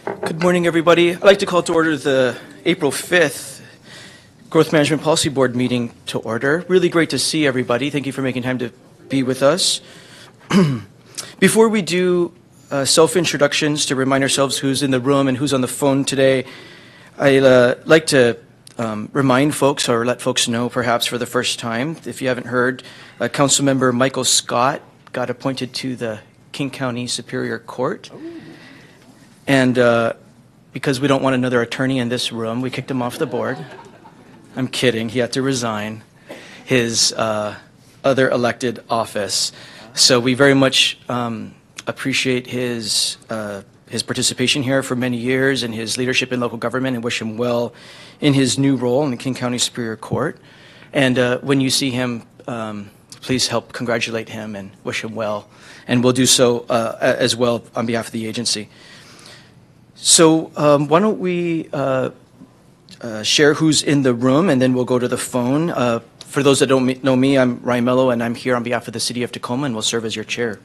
Good morning, everybody. I'd like to call to order the April 5th Growth Management Policy Board meeting to order. Really great to see everybody. Thank you for making time to be with us. Before we do self-introductions to remind ourselves who's in the room and who's on the phone today, I'd like to remind folks or let folks know perhaps for the first time, if you haven't heard, Councilmember Michael Scott got appointed to the King County Superior Court. And because we don't want another attorney in this room, we kicked him off the board. I'm kidding. He had to resign his other elected office. So we very much appreciate his participation here for many years and his leadership in local government, and wish him well in his new role in the King County Superior Court. And when you see him, please help congratulate him and wish him well. And we'll do so as well on behalf of the agency. So why don't we share who's in the room, and then we'll go to the phone. For those that don't know me, I'm Ryan Mello, and I'm here on behalf of the City of Tacoma, and will serve as your chair.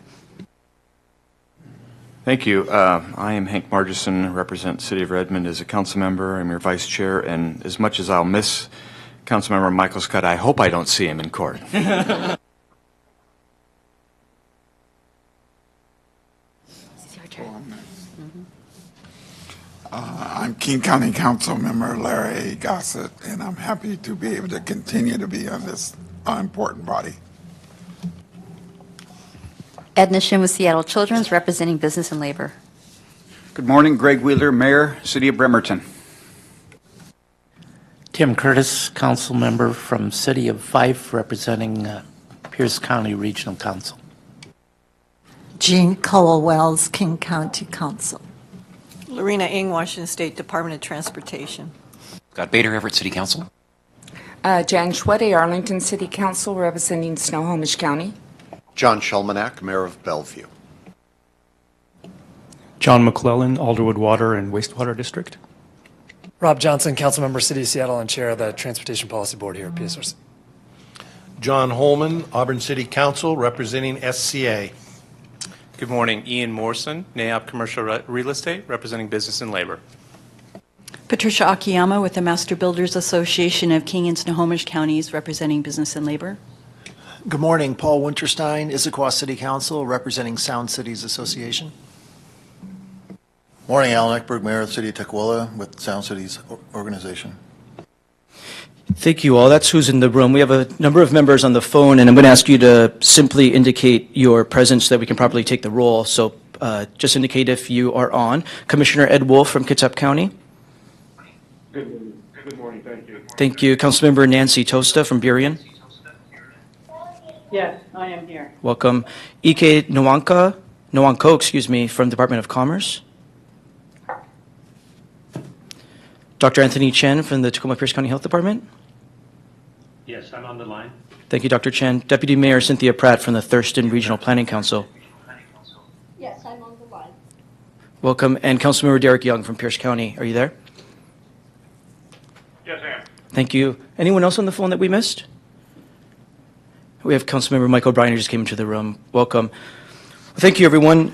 Thank you. I am Hank Margison, represent the City of Redmond as a council member. I'm your vice chair, and as much as I'll miss Councilmember Michael Scott, I hope I don't see him in court. I'm King County Council member Larry Gossett, and I'm happy to be able to continue to be on this important body. Edna Shin with Seattle Children's, representing business and labor. Good morning, Greg Wheeler, Mayor, City of Bremerton. Tim Curtis, council member from City of Fife, representing Pierce County Regional Council. Jean Culwell-Wells, King County Council. Lorena Ng, Washington State Department of Transportation. Scott Bader, Everett City Council. Jan Schwede, Arlington City Council, representing Snohomish County. John Shulmanak, Mayor of Bellevue. John McClellan, Alderwood Water and Wastewater District. Rob Johnson, Councilmember City of Seattle and Chair of the Transportation Policy Board here at PSRC. John Holman, Auburn City Council, representing SCA. Good morning, Ian Morrison, NAIOP Commercial Real Estate, representing business and labor. Patricia Akiyama with the Master Builders Association of King and Snohomish Counties, representing business and labor. Good morning, Paul Winterstein, Issaquah City Council, representing Sound Cities Association. Morning, Alan Eckberg, Mayor of the City of Tukwila with Sound Cities Organization. Thank you all. That's who's in the room. We have a number of members on the phone, and I'm going to ask you to simply indicate your presence so that we can properly take the roll. So just indicate if you are on. Commissioner Ed Wolf from Kitsap County. Good morning. Thank you. Thank you. Councilmember Nancy Tosta from Burien. Yes, I am here. Welcome. Ike Nwanko, from Department of Commerce. Dr. Anthony Chen from the Tacoma Pierce County Health Department. Yes, I'm on the line. Thank you, Dr. Chen. Deputy Mayor Cynthia Pratt from the Thurston Regional Planning Council. Yes, I'm on the line. Welcome. And Councilmember Derek Young from Pierce County. Are you there? Yes, I am. Thank you. Anyone else on the phone that we missed? We have Councilmember Mike O'Brien who just came into the room. Welcome. Well, thank you, everyone.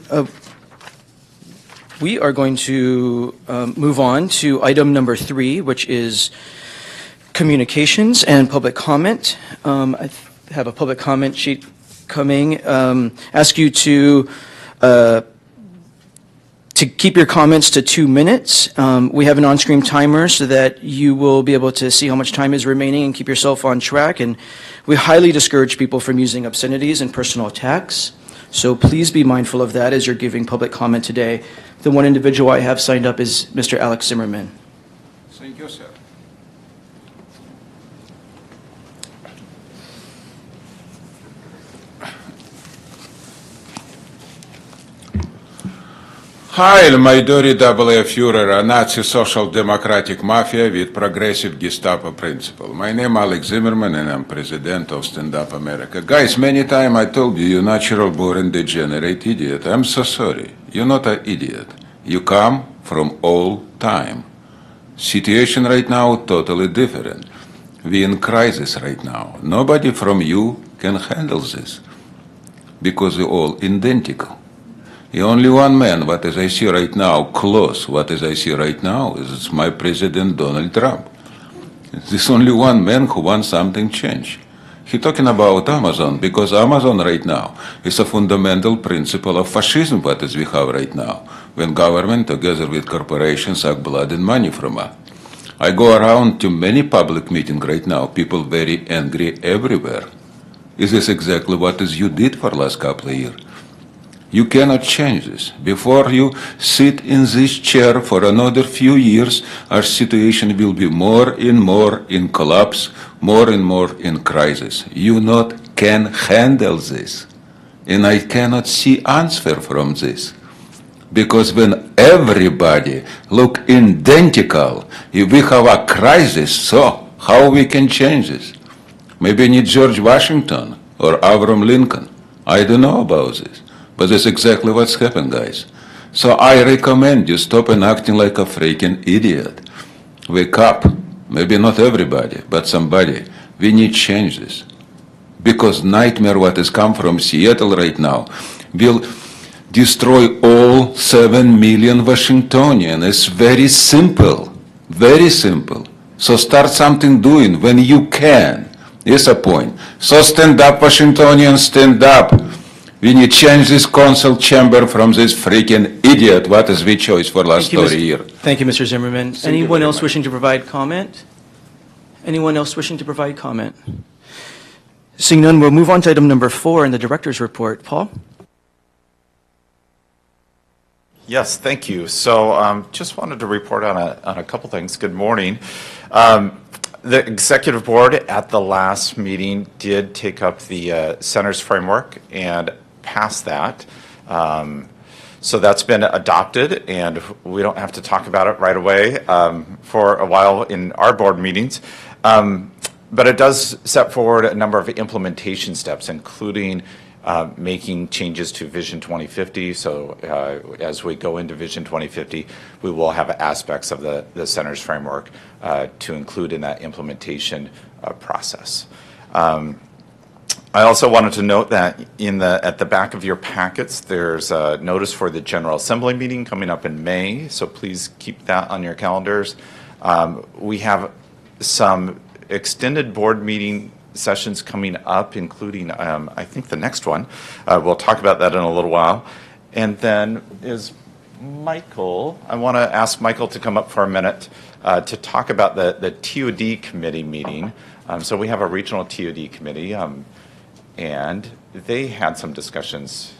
We are going to move on to item number 3, which is communications and public comment. I have a public comment sheet coming. Ask you to keep your comments to 2 minutes. We have an on-screen timer so that you will be able to see how much time is remaining and keep yourself on track. And we highly discourage people from using obscenities and personal attacks. So please be mindful of that as you're giving public comment today. The one individual I have signed up is Mr. Alex Zimmerman. Thank you, sir. Heil, my dirty double-A Führer, a Nazi social democratic mafia with progressive Gestapo principle. My name is Alex Zimmerman and I'm president of Stand Up America. Guys, many times I told you, you're natural born degenerate idiot. I'm so sorry. You're not an idiot. You come from all time. Situation right now totally different. We're in crisis right now. Nobody from you can handle this because we're all identical. The only one man, what as I see right now, close, what as I see right now, is my President Donald Trump. There's only one man who wants something changed. He talking about Amazon, because Amazon right now is a fundamental principle of fascism, what is we have right now, when government together with corporations suck blood and money from us. I go around to many public meetings right now, people very angry everywhere. Is this exactly what is you did for last couple of years? You cannot change this. Before you sit in this chair for another few years, our situation will be more and more in collapse, more and more in crisis. You not can handle this. And I cannot see answer from this. Because when everybody look identical, if we have a crisis, so how we can change this? Maybe need George Washington or Abraham Lincoln. I don't know about this. But that's exactly what's happened, guys. So I recommend you stop and acting like a freaking idiot. Wake up. Maybe not everybody, but somebody. We need changes. Because nightmare what has come from Seattle right now will destroy all 7 million Washingtonians. It's very simple. Very simple. So start something doing when you can. Is a point. So stand up, Washingtonians, stand up. We need to change this council chamber from this freaking idiot. What is we choice for last 30 years? Thank you, Mr. Zimmerman. Anyone else wishing to provide comment? Anyone else wishing to provide comment? Seeing none, we'll move on to item number 4 in the director's report. Paul? Yes, thank you. So just wanted to report on a couple things. Good morning. The executive board at the last meeting did take up the center's framework and pass that. So that's been adopted, and we don't have to talk about it right away for a while in our board meetings. But it does set forward a number of implementation steps, including making changes to Vision 2050. So as we go into Vision 2050, we will have aspects of the center's framework to include in that implementation process. I also wanted to note that at the back of your packets, there's a notice for the General Assembly meeting coming up in May, so please keep that on your calendars. We have some extended board meeting sessions coming up, including, I think, the next one. We'll talk about that in a little while. And then is Michael, I want to ask Michael to come up for a minute to talk about the TOD committee meeting. So we have a regional TOD committee, and they had some discussions.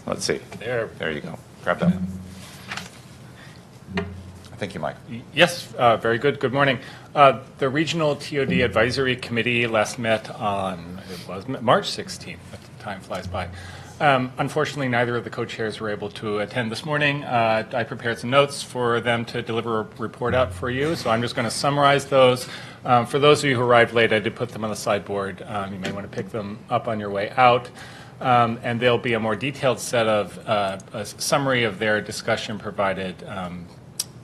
Let's see. There you go. Grab that. Thank you, Mike. Yes, very good. Good morning. The Regional TOD Advisory Committee last met on, it was March 16th. Time flies by. Unfortunately, neither of the co-chairs were able to attend this morning. I prepared some notes for them to deliver a report out for you, so I'm just going to summarize those. For those of you who arrived late, I did put them on the sideboard. You may want to pick them up on your way out. And there'll be a more detailed set of a summary of their discussion provided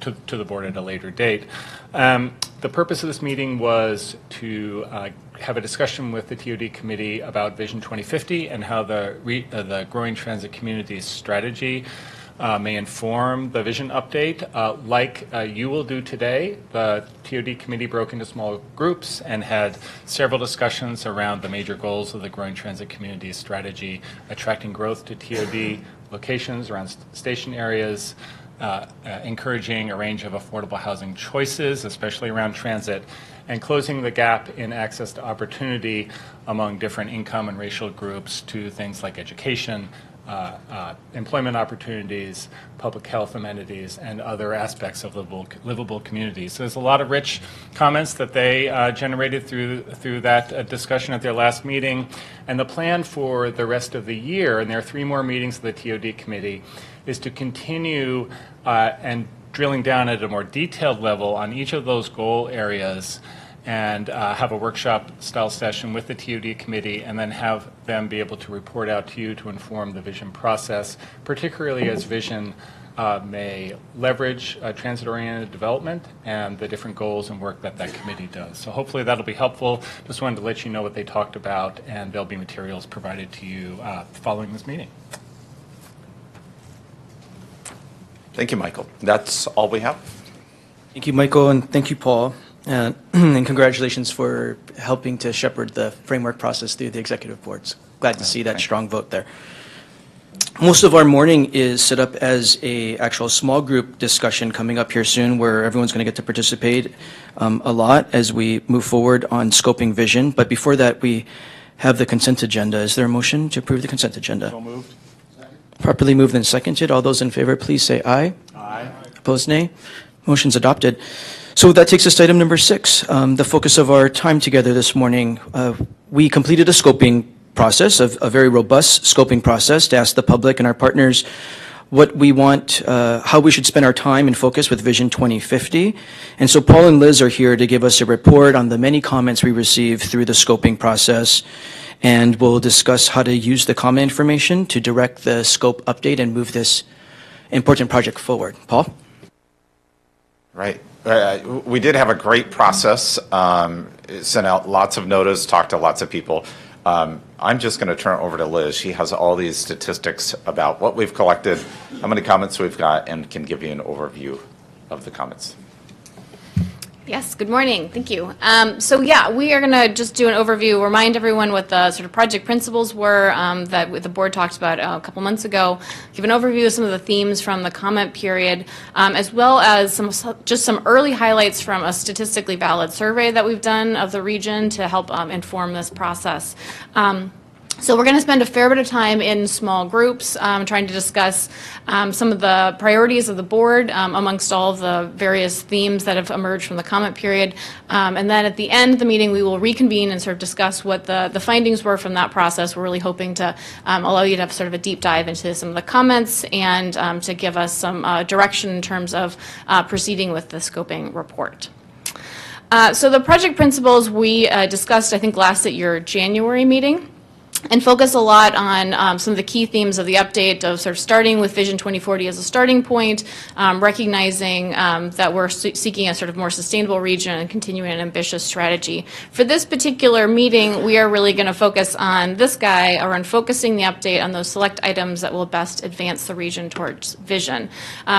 to the board at a later date. The purpose of this meeting was to have a discussion with the TOD committee about Vision 2050 and how the growing transit communities strategy may inform the vision update. Like you will do today, the TOD committee broke into small groups and had several discussions around the major goals of the growing transit communities strategy, attracting growth to TOD locations around station areas, encouraging a range of affordable housing choices, especially around transit, and closing the gap in access to opportunity among different income and racial groups to things like education, employment opportunities, public health amenities, and other aspects of livable communities. So there's a lot of rich comments that they generated through that discussion at their last meeting. And the plan for the rest of the year, and there are 3 more meetings of the TOD committee, is to continue and drilling down at a more detailed level on each of those goal areas and have a workshop-style session with the TOD committee, and then have them be able to report out to you to inform the vision process, particularly as vision may leverage transit-oriented development and the different goals and work that committee does. So hopefully that'll be helpful. Just wanted to let you know what they talked about, and there'll be materials provided to you following this meeting. Thank you, Michael. That's all we have. Thank you, Michael, and thank you, Paul. And congratulations for helping to shepherd the framework process through the executive boards. Glad to see that strong vote there. Most of our morning is set up as a actual small group discussion coming up here soon where everyone's going to get to participate a lot as we move forward on scoping vision. But before that, we have the consent agenda. Is there a motion to approve the consent agenda? So moved. Properly moved and seconded. All those in favor, please say aye. Aye. Opposed, nay. Motion's adopted. So that takes us to item number 6, the focus of our time together this morning. We completed a scoping process, a very robust scoping process to ask the public and our partners what we want, how we should spend our time and focus with Vision 2050. And so Paul and Liz are here to give us a report on the many comments we received through the scoping process. And we'll discuss how to use the comment information to direct the scope update and move this important project forward. Paul? Right. We did have a great process, sent out lots of notice, talked to lots of people. I'm just going to turn it over to Liz. She has all these statistics about what we've collected, how many comments we've got, and can give you an overview of the comments. Yes, good morning. Thank you. So yeah, we are going to just do an overview, remind everyone what the sort of project principles were that the board talked about a couple months ago, give an overview of some of the themes from the comment period, as well as some early highlights from a statistically valid survey that we've done of the region to help inform this process. So we're going to spend a fair bit of time in small groups trying to discuss some of the priorities of the board amongst all of the various themes that have emerged from the comment period. And then at the end of the meeting, we will reconvene and sort of discuss what the findings were from that process. We're really hoping to allow you to have sort of a deep dive into some of the comments and to give us some direction in terms of proceeding with the scoping report. So the project principles we discussed, I think, last at your January meeting, and focus a lot on some of the key themes of the update of sort of starting with Vision 2040 as a starting point, recognizing that we're seeking a sort of more sustainable region and continuing an ambitious strategy. For this particular meeting, we are really going to focus on this guy around focusing the update on those select items that will best advance the region towards vision.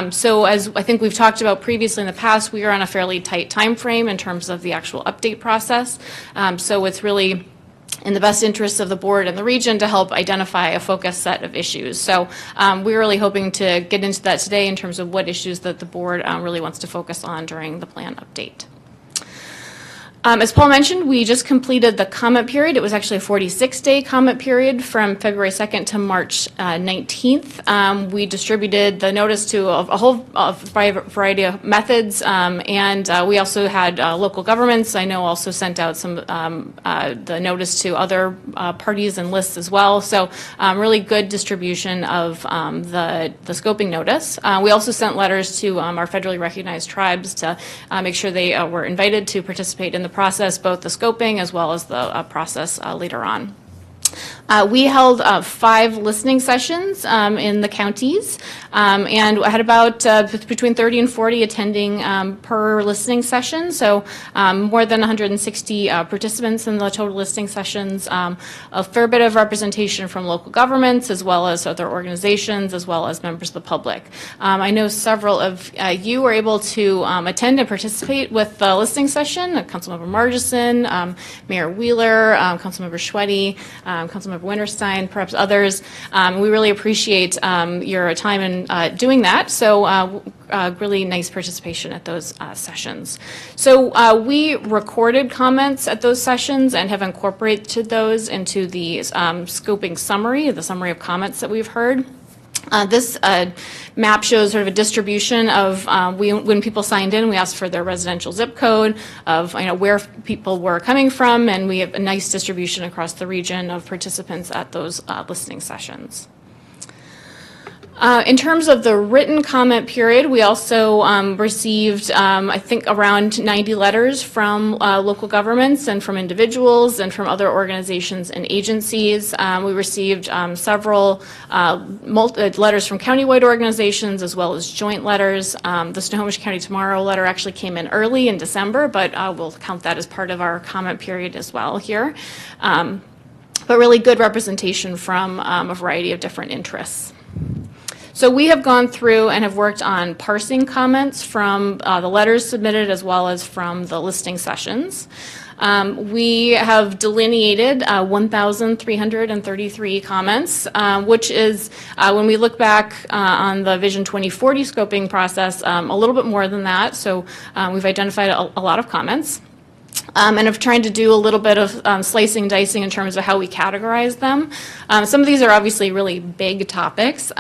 So as I think we've talked about previously in the past, we are on a fairly tight time frame in terms of the actual update process. So it's really in the best interests of the board and the region to help identify a focused set of issues. So we're really hoping to get into that today in terms of what issues that the board really wants to focus on during the plan update. As Paul mentioned, we just completed the comment period. It was actually a 46-day comment period from February 2nd to March 19th. We distributed the notice to a whole variety of methods, and we also had local governments. I know also sent out some the notice to other parties and lists as well. So really good distribution of the scoping notice. We also sent letters to our federally recognized tribes to make sure they were invited to participate in the process, both the scoping as well as the process later on. We held 5 listening sessions in the counties, and had about between 30 and 40 attending per listening session, so more than 160 participants in the total listening sessions, a fair bit of representation from local governments as well as other organizations as well as members of the public. I know several of you were able to attend and participate with the listening session, Councilmember Margison, Mayor Wheeler, Councilmember Schweddy, Councilmember Winterstein, perhaps others. We really appreciate your time in doing that. So really nice participation at those sessions. So we recorded comments at those sessions and have incorporated those into the scoping summary, the summary of comments that we've heard. This map shows sort of a distribution of when people signed in, we asked for their residential zip code of where people were coming from, and we have a nice distribution across the region of participants at those listening sessions. In terms of the written comment period, we also received, I think, around 90 letters from local governments and from individuals and from other organizations and agencies. We received several letters from countywide organizations as well as joint letters. The Snohomish County Tomorrow letter actually came in early in December, but we'll count that as part of our comment period as well here. But really good representation from a variety of different interests. So we have gone through and have worked on parsing comments from the letters submitted as well as from the listening sessions. We have delineated 1,333 comments, which is, when we look back on the Vision 2040 scoping process, a little bit more than that. So we've identified a lot of comments. And have tried to do a little bit of slicing and dicing in terms of how we categorize them. Some of these are obviously really big topics,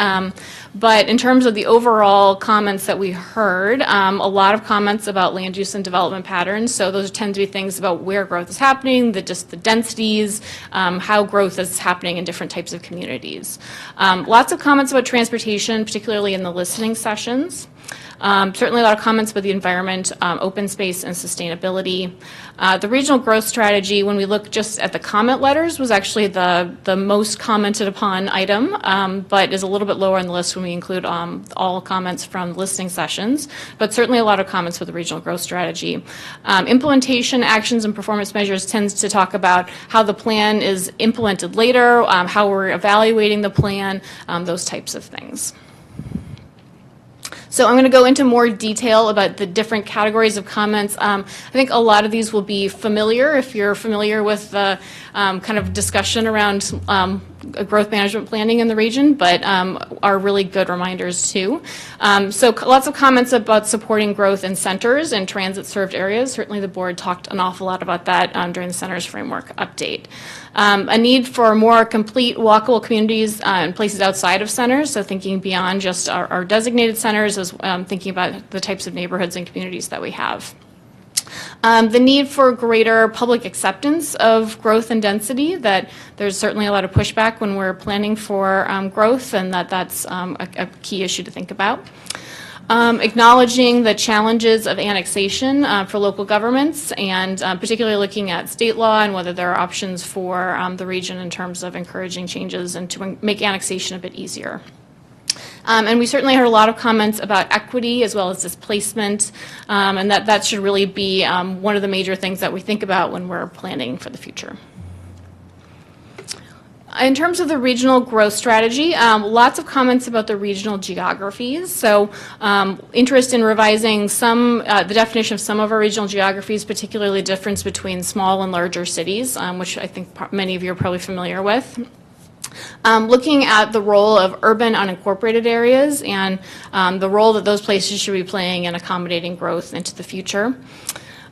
but in terms of the overall comments that we heard, a lot of comments about land use and development patterns. So those tend to be things about where growth is happening, just the densities, how growth is happening in different types of communities. Lots of comments about transportation, particularly in the listening sessions. Certainly a lot of comments about the environment, open space, and sustainability. The regional growth strategy, when we look just at the comment letters, was actually the most commented upon item, but is a little bit lower on the list when we include all comments from listening sessions, but certainly a lot of comments for the regional growth strategy. Implementation, actions, and performance measures tends to talk about how the plan is implemented later, how we're evaluating the plan, those types of things. So I'm going to go into more detail about the different categories of comments. I think a lot of these will be familiar if you're familiar with the kind of discussion around growth management planning in the region, but are really good reminders too. So lots of comments about supporting growth in centers and transit-served areas. Certainly the board talked an awful lot about that during the Centers Framework update. A need for more complete walkable communities and places outside of centers, so thinking beyond just our designated centers, as thinking about the types of neighborhoods and communities that we have. The need for greater public acceptance of growth and density, that there's certainly a lot of pushback when we're planning for growth, and that's a key issue to think about. Acknowledging the challenges of annexation for local governments, and particularly looking at state law and whether there are options for the region in terms of encouraging changes and to make annexation a bit easier. And we certainly heard a lot of comments about equity as well as displacement, and that should really be one of the major things that we think about when we're planning for the future. In terms of the regional growth strategy, lots of comments about the regional geographies. So interest in revising the definition of some of our regional geographies, particularly the difference between small and larger cities, which I think many of you are probably familiar with. Looking at the role of urban unincorporated areas and the role that those places should be playing in accommodating growth into the future.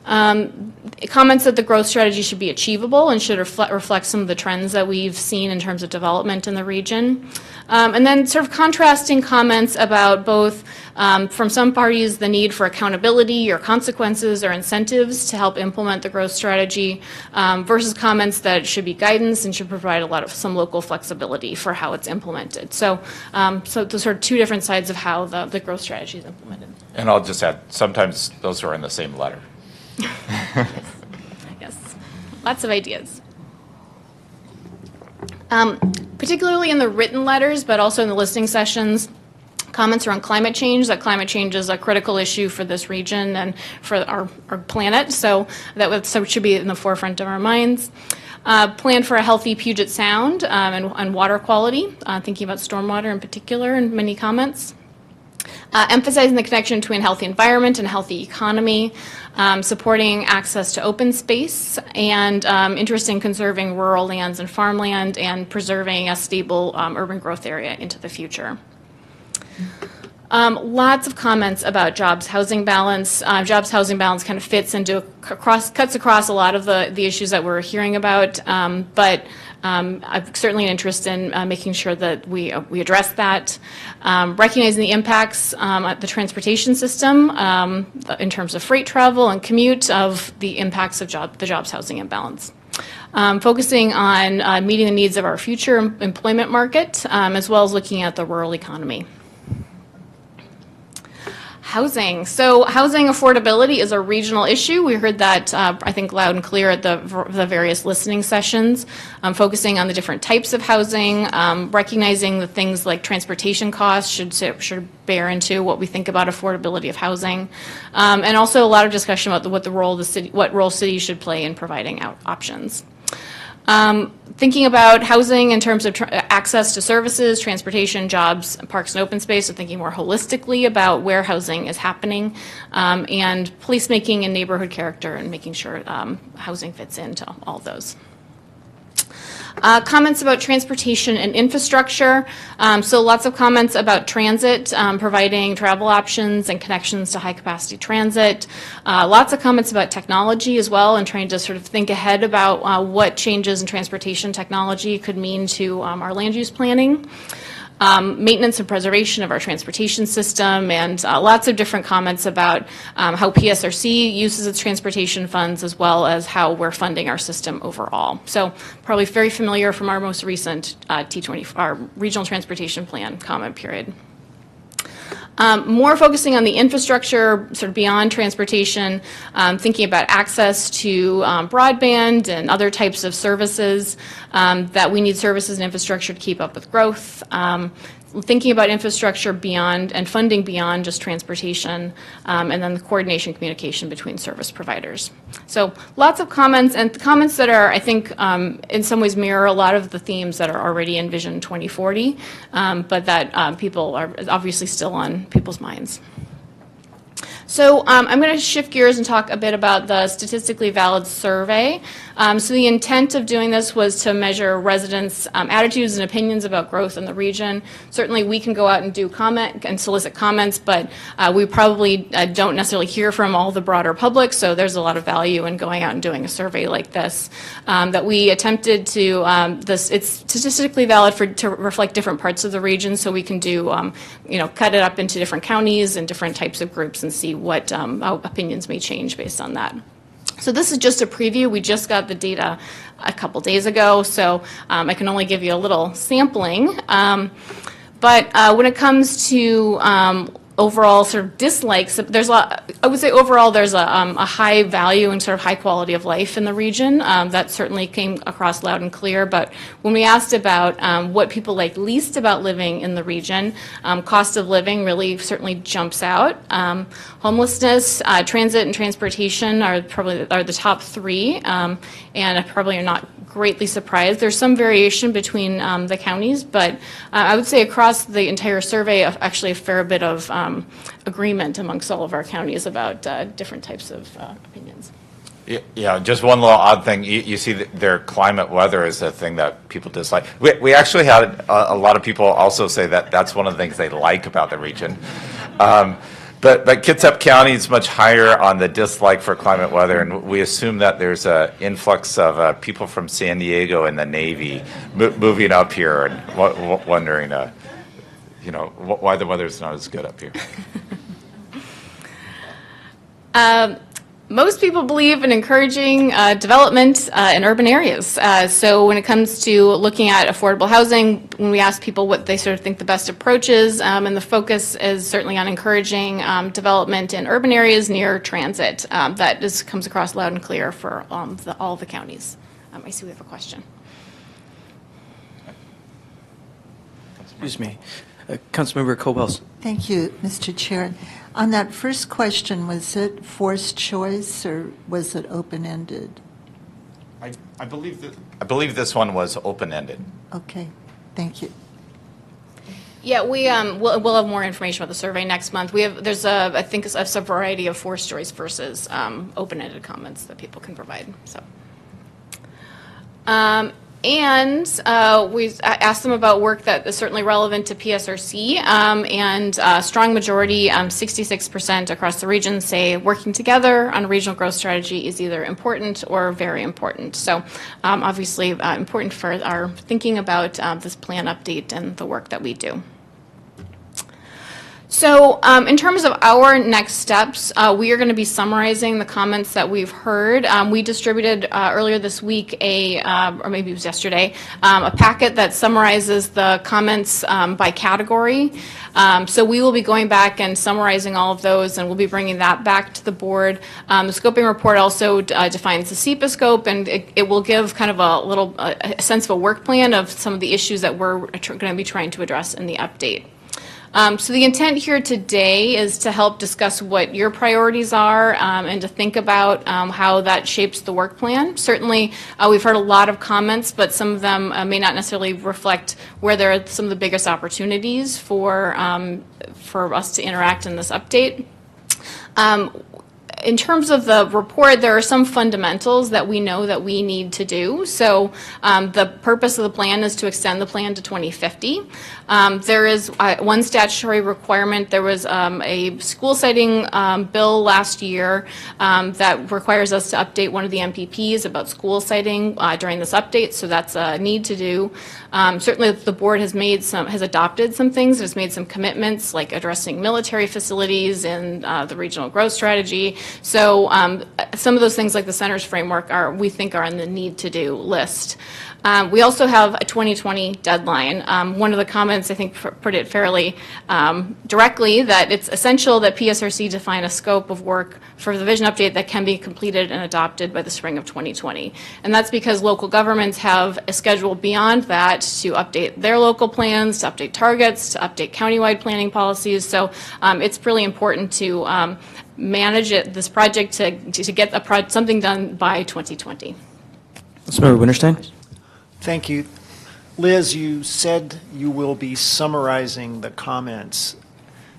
Comments that the growth strategy should be achievable and should reflect some of the trends that we've seen in terms of development in the region. And then sort of contrasting comments about both, from some parties, the need for accountability or consequences or incentives to help implement the growth strategy, versus comments that should be guidance and should provide some local flexibility for how it's implemented. So, so those are two different sides of how the growth strategy is implemented. And I'll just add, sometimes those are in the same letter. Yes, lots of ideas. Particularly in the written letters, but also in the listening sessions, comments around climate change, that climate change is a critical issue for this region and for our planet, so that should be in the forefront of our minds. Plan for a healthy Puget Sound and water quality, thinking about stormwater in particular in many comments. Emphasizing the connection between healthy environment and healthy economy, supporting access to open space, and interest in conserving rural lands and farmland, and preserving a stable urban growth area into the future. Lots of comments about jobs housing balance. Jobs housing balance kind of fits into cuts across a lot of the issues that we're hearing about, but I've certainly an interest in making sure that we address that. Recognizing the impacts at the transportation system in terms of freight travel and commute of the impacts of the jobs housing imbalance. Focusing on meeting the needs of our future employment market, as well as looking at the rural economy. Housing. So housing affordability is a regional issue. We heard that, I think, loud and clear at the various listening sessions, focusing on the different types of housing, recognizing the things like transportation costs should bear into what we think about affordability of housing, and also a lot of discussion about what role cities should play in providing options. Thinking about housing in terms of access to services, transportation, jobs, parks, and open space, so thinking more holistically about where housing is happening, and placemaking and neighborhood character, and making sure housing fits into all those. Comments about transportation and infrastructure. So lots of comments about transit, providing travel options and connections to high-capacity transit. Lots of comments about technology as well, and trying to sort of think ahead about what changes in transportation technology could mean to our land use planning. Maintenance and preservation of our transportation system, and lots of different comments about how PSRC uses its transportation funds, as well as how we're funding our system overall. So probably very familiar from our most recent T20, our Regional Transportation Plan comment period. More focusing on the infrastructure, sort of beyond transportation, thinking about access to broadband and other types of services, that we need services and infrastructure to keep up with growth. Thinking about infrastructure beyond and funding beyond just transportation, and then the coordination communication between service providers. So lots of comments, and comments that are, I think, in some ways mirror a lot of the themes that are already in Vision 2040, but that people are obviously still on people's minds. So I'm going to shift gears and talk a bit about the statistically valid survey. So the intent of doing this was to measure residents' attitudes and opinions about growth in the region. Certainly we can go out and do comment and solicit comments, but we probably don't necessarily hear from all the broader public, so there's a lot of value in going out and doing a survey like this. That we attempted to, it's statistically valid to reflect different parts of the region, so we can do, cut it up into different counties and different types of groups and see what how opinions may change based on that. So this is just a preview. We just got the data a couple days ago, so I can only give you a little sampling. But when it comes to overall sort of dislikes, there's I would say overall there's a high value and sort of high quality of life in the region. That certainly came across loud and clear. But when we asked about what people like least about living in the region, cost of living really certainly jumps out. Homelessness, transit, and transportation are the top three, and probably are not greatly surprised. There's some variation between the counties, but I would say across the entire survey, actually a fair bit of agreement amongst all of our counties about different types of opinions. Yeah, just one little odd thing. You see their climate weather is a thing that people dislike. We actually had a lot of people also say that that's one of the things they like about the region. But Kitsap County is much higher on the dislike for climate weather, and we assume that there's an influx of people from San Diego and the Navy moving up here and wondering, why the weather's not as good up here. Most people believe in encouraging development in urban areas. So when it comes to looking at affordable housing, when we ask people what they sort of think the best approach is, and the focus is certainly on encouraging development in urban areas near transit. That just comes across loud and clear for all the counties. I see we have a question. Excuse me. Councilmember Cobels. Thank you, Mr. Chair. On that first question, was it forced choice or was it open-ended? I believe this one was open-ended. Okay, thank you. Yeah, we'll have more information about the survey next month. There's I think a variety of forced choice versus open-ended comments that people can provide. So. And we asked them about work that is certainly relevant to PSRC, and a strong majority, 66% across the region, say working together on a regional growth strategy is either important or very important. So obviously important for our thinking about this plan update and the work that we do. So in terms of our next steps, we are going to be summarizing the comments that we've heard. We distributed earlier this week or maybe it was yesterday, a packet that summarizes the comments by category. So we will be going back and summarizing all of those, and we'll be bringing that back to the board. The scoping report also defines the SEPA scope, and it will give kind of a sense of a work plan of some of the issues that we're going to be trying to address in the update. So the intent here today is to help discuss what your priorities are and to think about how that shapes the work plan. Certainly, we've heard a lot of comments, but some of them may not necessarily reflect where there are some of the biggest opportunities for us to interact in this update. In terms of the report, there are some fundamentals that we know that we need to do. So the purpose of the plan is to extend the plan to 2050. There is one statutory requirement. There was a school siting bill last year that requires us to update one of the MPPs about school siting during this update, so that's a need to do. Certainly the board has adopted some things, has made some commitments like addressing military facilities in the regional growth strategy. So some of those things like the center's framework we think are on the need to do list. We also have a 2020 deadline. One of the comments, I think, put it fairly directly, that it's essential that PSRC define a scope of work for the vision update that can be completed and adopted by the spring of 2020. And that's because local governments have a schedule beyond that to update their local plans, to update targets, to update countywide planning policies. So it's really important to manage this project to get something done by 2020. Councilmember Winterstein? Thank you. Liz, you said you will be summarizing the comments.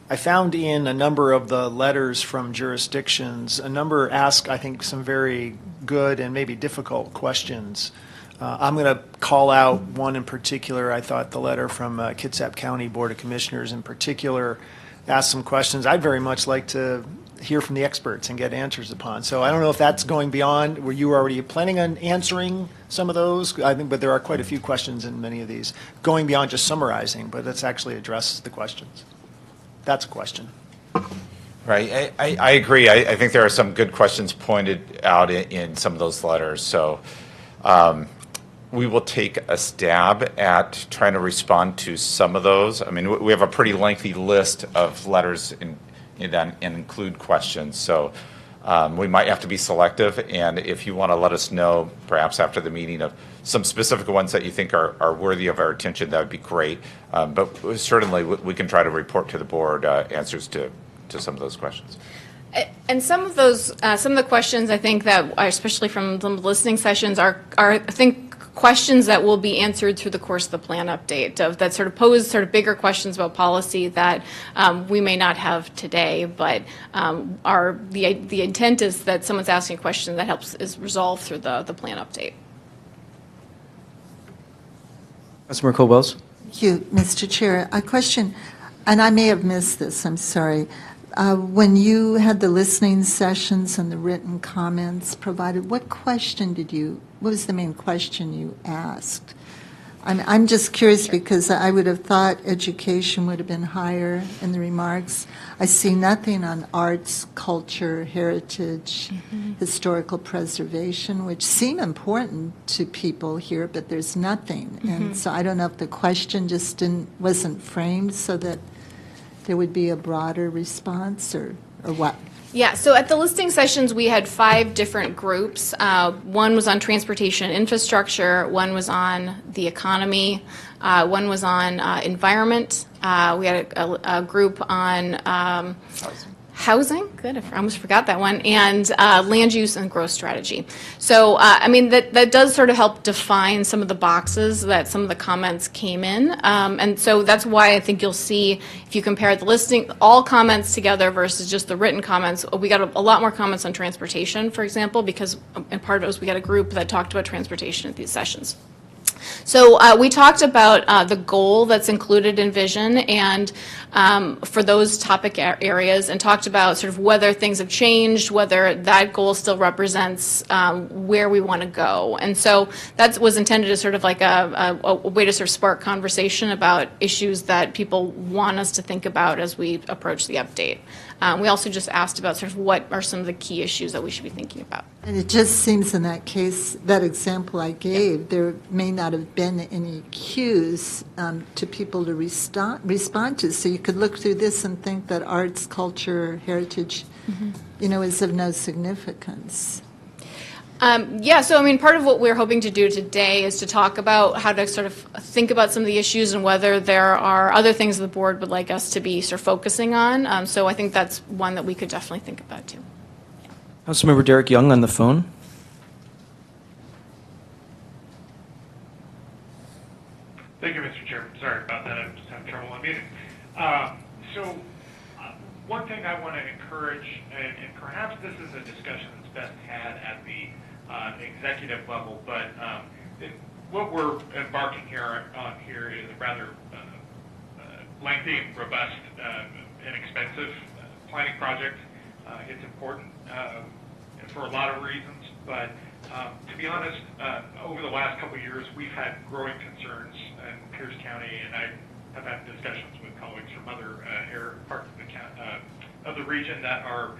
I found in a number of the letters from jurisdictions, a number ask, I think, some very good and maybe difficult questions. I'm going to call out one in particular. I thought the letter from Kitsap County Board of Commissioners in particular asked some questions I'd very much like to hear from the experts and get answers upon. So I don't know if that's going beyond, were you already planning on answering some of those? I think, but there are quite a few questions in many of these, going beyond just summarizing, but let's actually address the questions. That's a question. Right, I agree. I think there are some good questions pointed out in some of those letters. So we will take a stab at trying to respond to some of those. I mean, we have a pretty lengthy list of letters and include questions. So we might have to be selective, and if you want to let us know, perhaps after the meeting, of some specific ones that you think are worthy of our attention, that would be great. But certainly we can try to report to the board answers to some of those questions. And some of the questions I think that, especially from the listening sessions, are I think questions that will be answered through the course of the plan update that sort of pose sort of bigger questions about policy that we may not have today, but the intent is that someone's asking a question that is resolved through the plan update. Councilmember Cole-Wells. Thank you, Mr. Chair. A question, and I may have missed this, I'm sorry. When you had the listening sessions and the written comments provided, what was the main question you asked? I'm just curious because I would have thought education would have been higher in the remarks. I see nothing on arts, culture, heritage, historical preservation, which seem important to people here, but there's nothing. And so I don't know if the question just wasn't framed so that there would be a broader response or what? Yeah, so at the listening sessions, we had 5 different groups. One was on transportation infrastructure, one was on the economy, one was on environment. We had a group on housing, good, I almost forgot that one, and land use and growth strategy. So, I mean, that does sort of help define some of the boxes that some of the comments came in. And so that's why I think you'll see, if you compare the listing, all comments together versus just the written comments, we got a lot more comments on transportation, for example, because and part of it was we got a group that talked about transportation at these sessions. So we talked about the goal that's included in vision and for those topic areas, and talked about sort of whether things have changed, whether that goal still represents where we want to go. And so that was intended as sort of like a way to sort of spark conversation about issues that people want us to think about as we approach the update. We also just asked about sort of what are some of the key issues that we should be thinking about. And it just seems in that case, that example I gave, there may not have been any cues to people to respond to. So you could look through this and think that arts, culture, heritage, is of no significance. Yeah, so I mean, part of what we're hoping to do today is to talk about how to sort of think about some of the issues and whether there are other things the board would like us to be sort of focusing on. So I think that's one that we could definitely think about too. Councilmember Derek Young on the phone. Thank you, Mr. Chairman. Sorry about that. I'm just having trouble unmuting. One thing I want to encourage, and perhaps this is a discussion that's best had at the executive level, but what we're embarking on here is a rather lengthy, robust, and expensive planning project. It's important for a lot of reasons, but to be honest, over the last couple of years, we've had growing concerns in Pierce County, and I have had discussions with colleagues from other parts of the region that are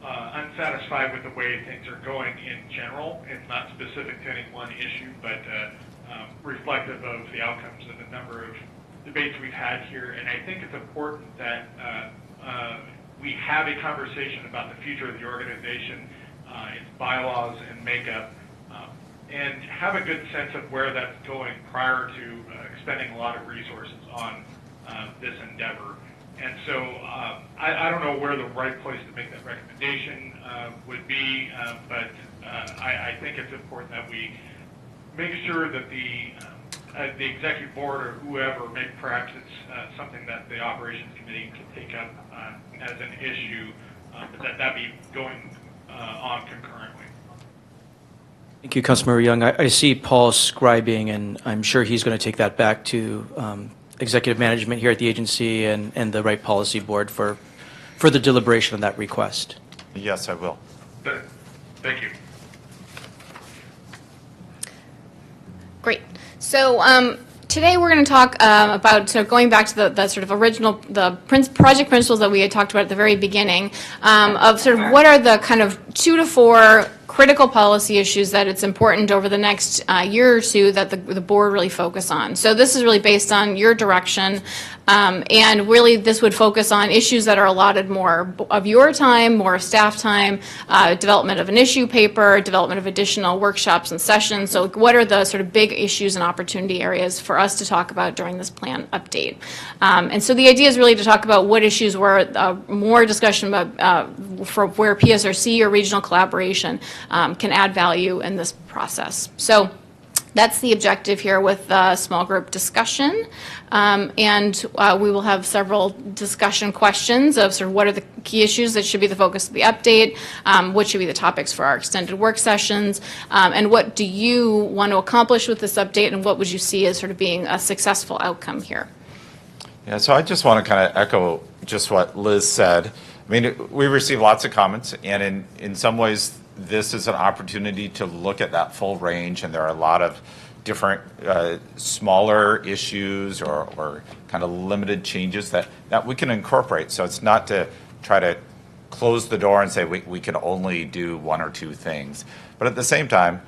unsatisfied with the way things are going in general. It's not specific to any one issue, but reflective of the outcomes of a number of debates we've had here. And I think it's important that we have a conversation about the future of the organization, its bylaws and makeup, and have a good sense of where that's going prior to expending a lot of resources on this endeavor. And so I don't know where the right place to make that recommendation would be, but I think it's important that we make sure that the executive board or whoever, maybe perhaps it's something that the operations committee can take up as an issue, but that be going on concurrently. Thank you, Councilmember Young. I see Paul scribing, and I'm sure he's going to take that back to executive management here at the agency and the right policy board for further deliberation on that request. Yes, I will. Thank you. Great. So today we're going to talk about sort of going back to the sort of original project principles that we had talked about at the very beginning of sort of what are the kind of 2 to 4 critical policy issues that it's important over the next year or two that the board really focus on. So this is really based on your direction, and really this would focus on issues that are allotted more of your time, more staff time, development of an issue paper, development of additional workshops and sessions. So what are the sort of big issues and opportunity areas for us to talk about during this plan update? And so the idea is really to talk about what issues were more discussion about for where PSRC or regional collaboration can add value in this process. So that's the objective here with the small group discussion. And we will have several discussion questions of sort of what are the key issues that should be the focus of the update, what should be the topics for our extended work sessions, and what do you want to accomplish with this update, and what would you see as sort of being a successful outcome here? Yeah, so I just want to kind of echo just what Liz said. I mean, we receive lots of comments, and in some ways, this is an opportunity to look at that full range, and there are a lot of different smaller issues or kind of limited changes that we can incorporate. So it's not to try to close the door and say we can only do 1 or 2 things. But at the same time,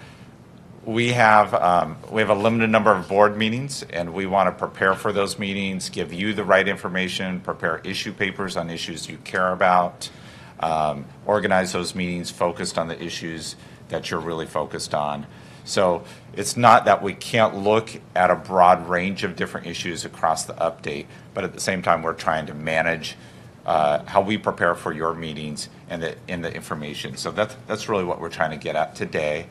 we have a limited number of board meetings, and we want to prepare for those meetings, give you the right information, prepare issue papers on issues you care about, organize those meetings focused on the issues that you're really focused on. So it's not that we can't look at a broad range of different issues across the update, but at the same time, we're trying to manage how we prepare for your meetings and the information. So that's really what we're trying to get at today.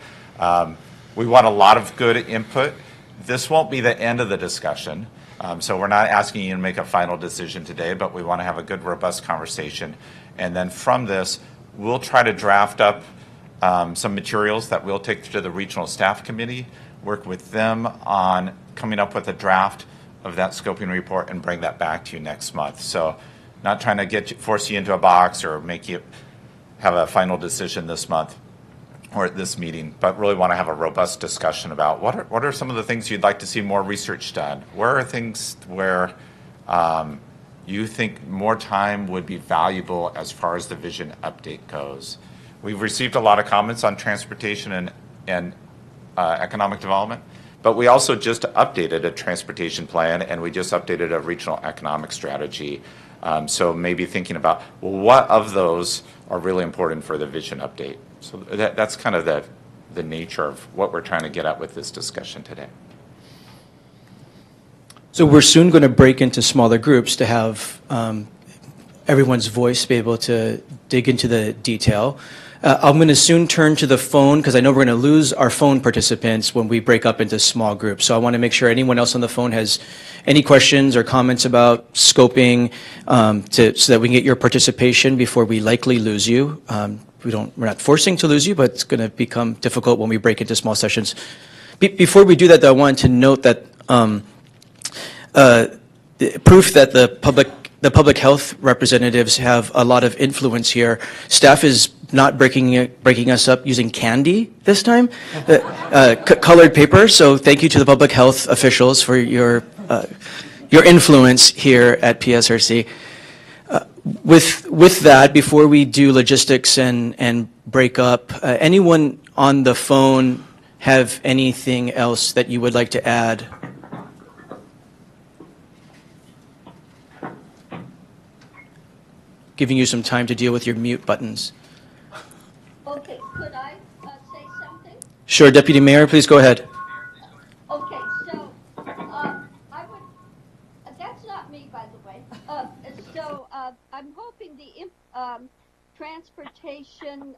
We want a lot of good input. This won't be the end of the discussion. So we're not asking you to make a final decision today, but we want to have a good, robust conversation. And then from this, we'll try to draft up some materials that we'll take to the regional staff committee, work with them on coming up with a draft of that scoping report and bring that back to you next month. So not trying to force you into a box or make you have a final decision this month or at this meeting, but really want to have a robust discussion about what are some of the things you'd like to see more research done? Where are things where you think more time would be valuable as far as the vision update goes? We've received a lot of comments on transportation and economic development, but we also just updated a transportation plan, and we just updated a regional economic strategy. So maybe thinking about, well, what of those are really important for the vision update? So that's kind of the nature of what we're trying to get at with this discussion today. So we're soon going to break into smaller groups to have everyone's voice be able to dig into the detail. I'm going to soon turn to the phone because I know we're going to lose our phone participants when we break up into small groups. So I want to make sure anyone else on the phone has any questions or comments about scoping so that we can get your participation before we likely lose you. We're not forcing to lose you, but it's going to become difficult when we break into small sessions. Before we do that, though, I wanted to note that proof that the public health representatives have a lot of influence here. Staff is not breaking us up using candy this time, colored paper. So thank you to the public health officials for your influence here at PSRC. With that, before we do logistics and break up, anyone on the phone have anything else that you would like to add? Giving you some time to deal with your mute buttons. Okay, could I say something? Sure, Deputy Mayor, please go ahead. Okay, so that's not me, by the way. I'm hoping the transportation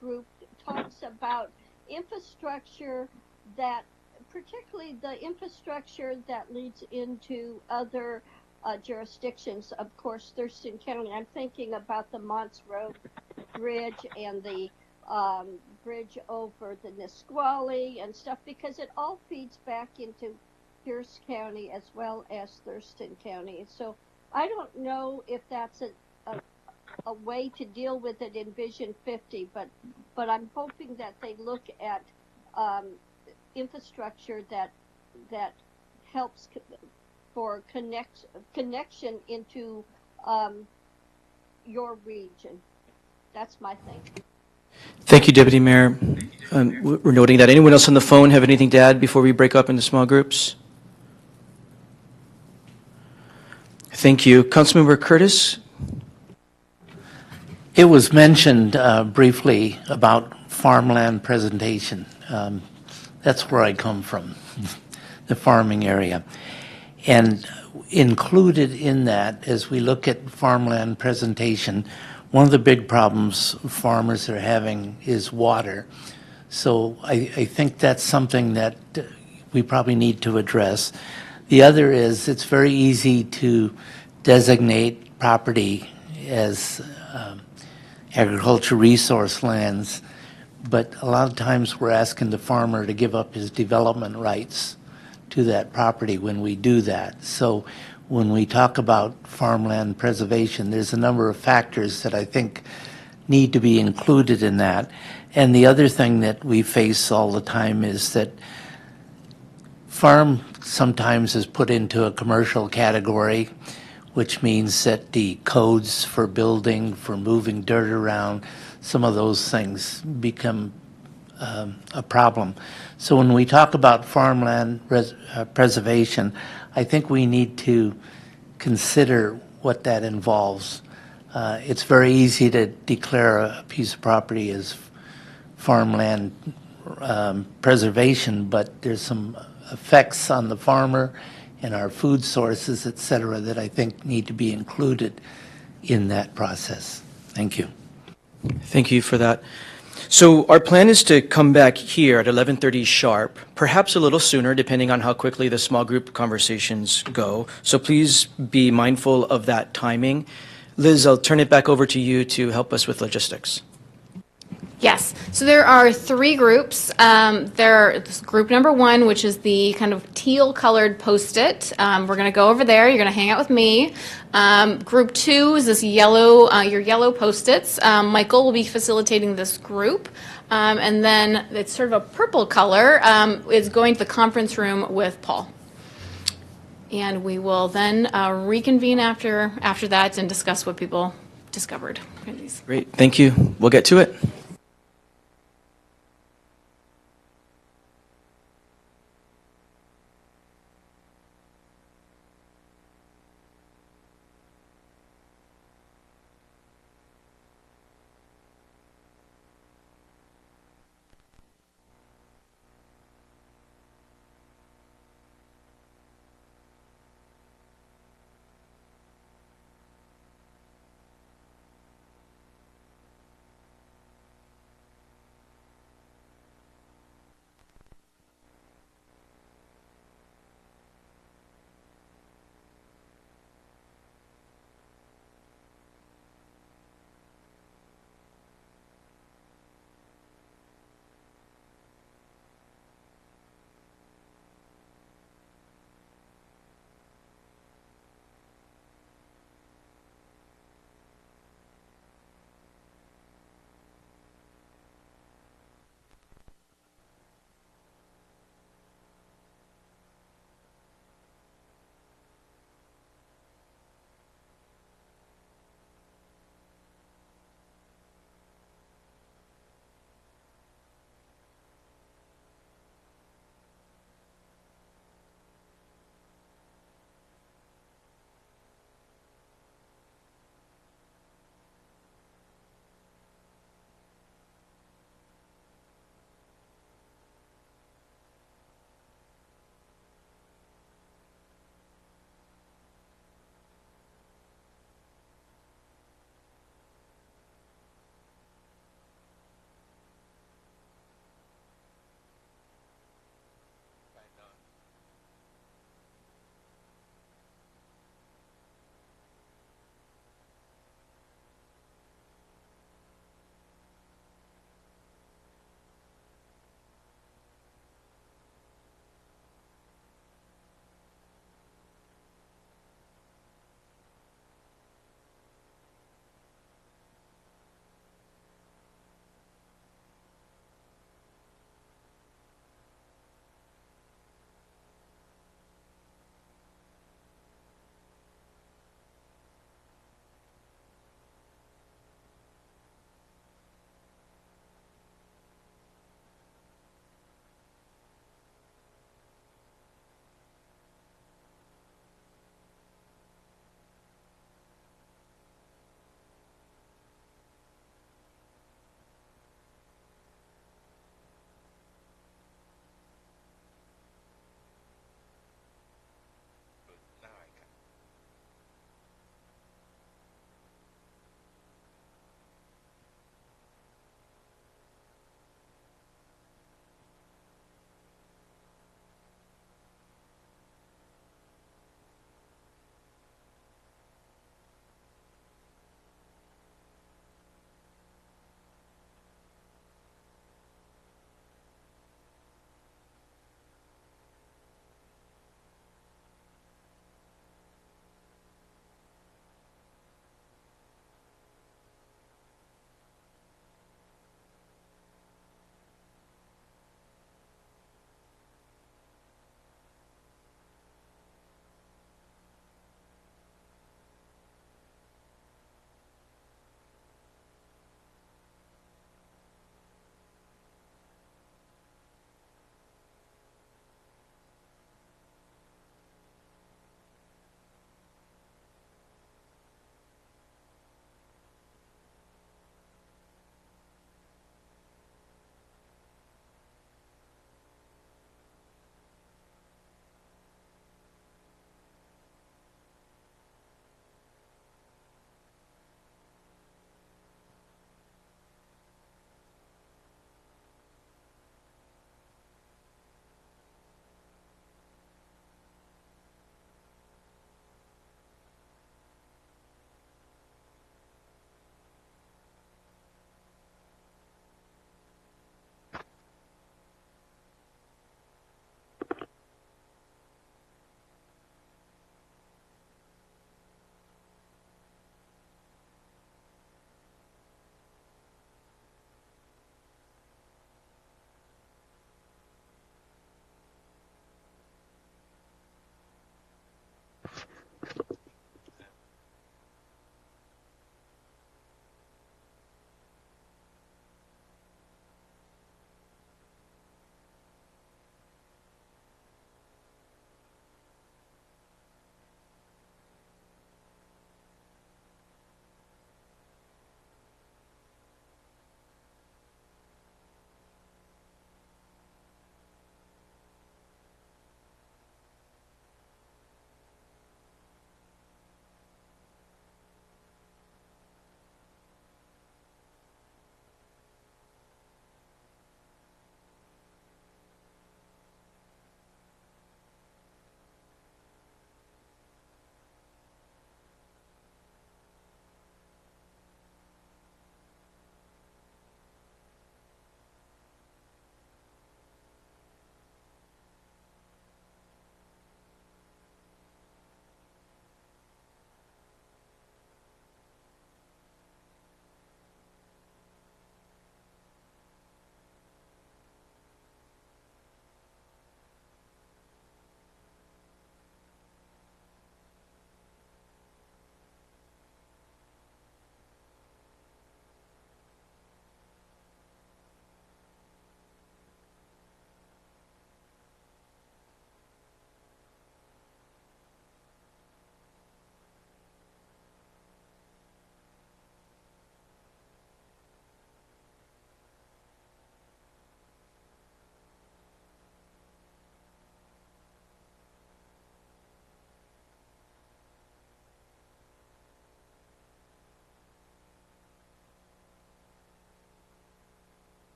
group talks about infrastructure particularly the infrastructure that leads into other jurisdictions. Of course, Thurston County, I'm thinking about the Monts Road Bridge and the bridge over the Nisqually and stuff, because it all feeds back into Pierce County as well as Thurston County. So I don't know if that's a way to deal with it in Vision 50, but I'm hoping that they look at infrastructure that helps for connection into your region. That's my thing. Thank you, Deputy Mayor. We're noting that. Anyone else on the phone have anything to add before we break up into small groups? Thank you. Councilmember Curtis? It was mentioned briefly about farmland presentation. That's where I come from, the farming area. And included in that, as we look at farmland presentation, one of the big problems farmers are having is water. So I think that's something that we probably need to address. The other is it's very easy to designate property as agricultural resource lands, but a lot of times we're asking the farmer to give up his development rights to that property when we do that. So when we talk about farmland preservation, there's a number of factors that I think need to be included in that. And the other thing that we face all the time is that farm sometimes is put into a commercial category, which means that the codes for building, for moving dirt around, some of those things become a problem. So when we talk about farmland preservation, I think we need to consider what that involves. It's very easy to declare a piece of property as farmland preservation, but there's some effects on the farmer and our food sources, et cetera, that I think need to be included in that process. Thank you. Thank you for that. So our plan is to come back here at 11:30 sharp, perhaps a little sooner, depending on how quickly the small group conversations go. So please be mindful of that timing. Liz, I'll turn it back over to you to help us with logistics. Yes. So there are three groups. There's group number one, which is the kind of teal-colored Post-it. We're going to go over there. You're going to hang out with me. Group two is this yellow, your yellow Post-its. Michael will be facilitating this group. And then it's sort of a purple color. Is going to the conference room with Paul. And we will then reconvene after that and discuss what people discovered. Great. Thank you. We'll get to it.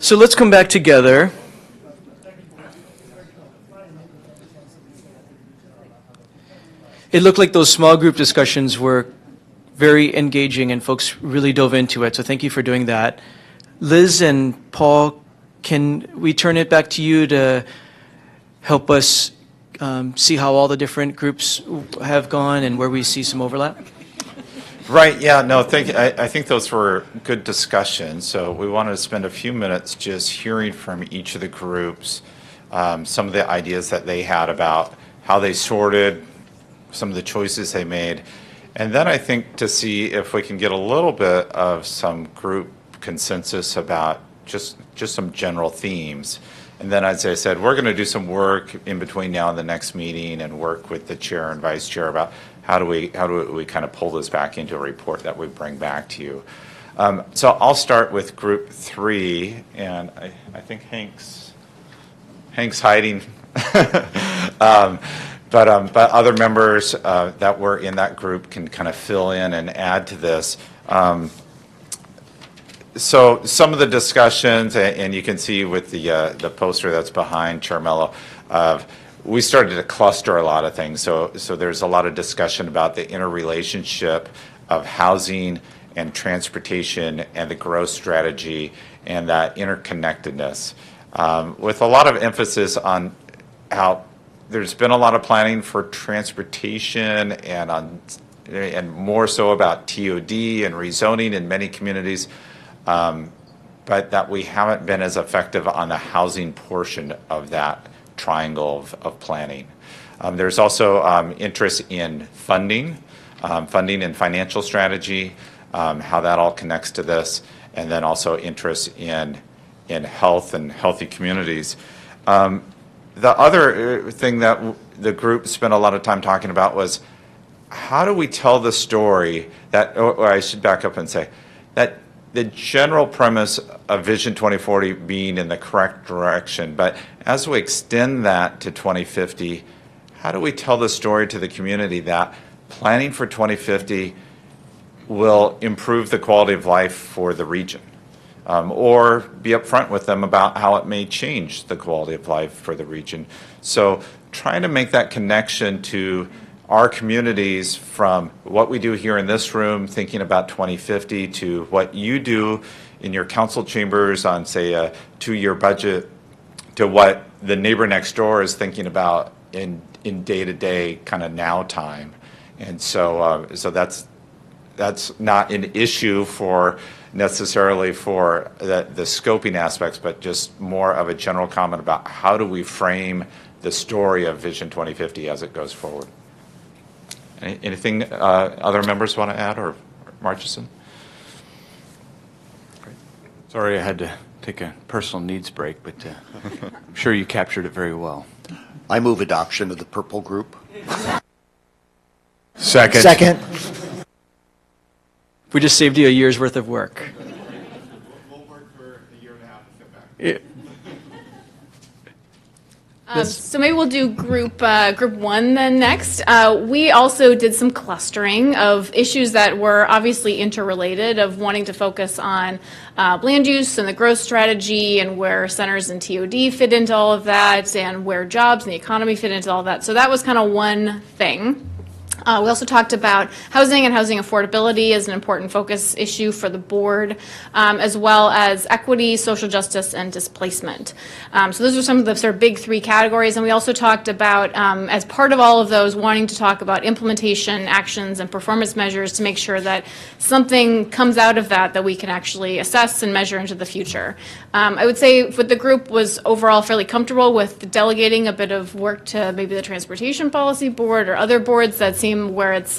So let's come back together. It looked like those small group discussions were very engaging and folks really dove into it, so thank you for doing that. Liz and Paul, can we turn it back to you to help us see how all the different groups have gone and where we see some overlap? Right, yeah, no, I think those were good discussions. So we wanted to spend a few minutes just hearing from each of the groups, some of the ideas that they had about how they sorted, some of the choices they made. And then I think to see if we can get a little bit of some group consensus about just some general themes. And then, as I said, we're going to do some work in between now and the next meeting and work with the chair and vice chair about how do we kind of pull this back into a report that we bring back to you. So I'll start with group 3, and I think Hank's hiding. But other members that were in that group can kind of fill in and add to this. So some of the discussions, and you can see with the poster that's behind Chair Mello, we started to cluster a lot of things. So there's a lot of discussion about the interrelationship of housing and transportation and the growth strategy and that interconnectedness, with a lot of emphasis on how there's been a lot of planning for transportation and more so about TOD and rezoning in many communities, but that we haven't been as effective on the housing portion of that triangle of planning. There's also interest in funding and financial strategy, how that all connects to this, and then also interest in health and healthy communities. The other thing that the group spent a lot of time talking about was how do we tell the story that, or I should back up and say, that the general premise of Vision 2040 being in the correct direction, but as we extend that to 2050, how do we tell the story to the community that planning for 2050 will improve the quality of life for the region? Or be upfront with them about how it may change the quality of life for the region. So trying to make that connection to our communities from what we do here in this room, thinking about 2050, to what you do in your council chambers on, say, a 2-year budget, to what the neighbor next door is thinking about in day-to-day kind of now time. And so that's not an issue for necessarily for the scoping aspects, but just more of a general comment about how do we frame the story of Vision 2050 as it goes forward. Anything other members want to add, or Marchison? Sorry I had to take a personal needs break, but I'm sure you captured it very well. I move adoption of the purple group. Second. We just saved you a year's worth of work. We'll work for a year and a half to get back. Yeah. So maybe we'll do group 1 then next. We also did some clustering of issues that were obviously interrelated, of wanting to focus on land use and the growth strategy and where centers and TOD fit into all of that and where jobs and the economy fit into all of that. So that was kind of one thing. We also talked about housing and housing affordability as an important focus issue for the board, as well as equity, social justice, and displacement. So those are some of the sort of big 3 categories. And we also talked about, as part of all of those, wanting to talk about implementation actions and performance measures to make sure that something comes out of that we can actually assess and measure into the future. I would say with the group was overall fairly comfortable with delegating a bit of work to maybe the Transportation Policy Board or other boards that seem where it's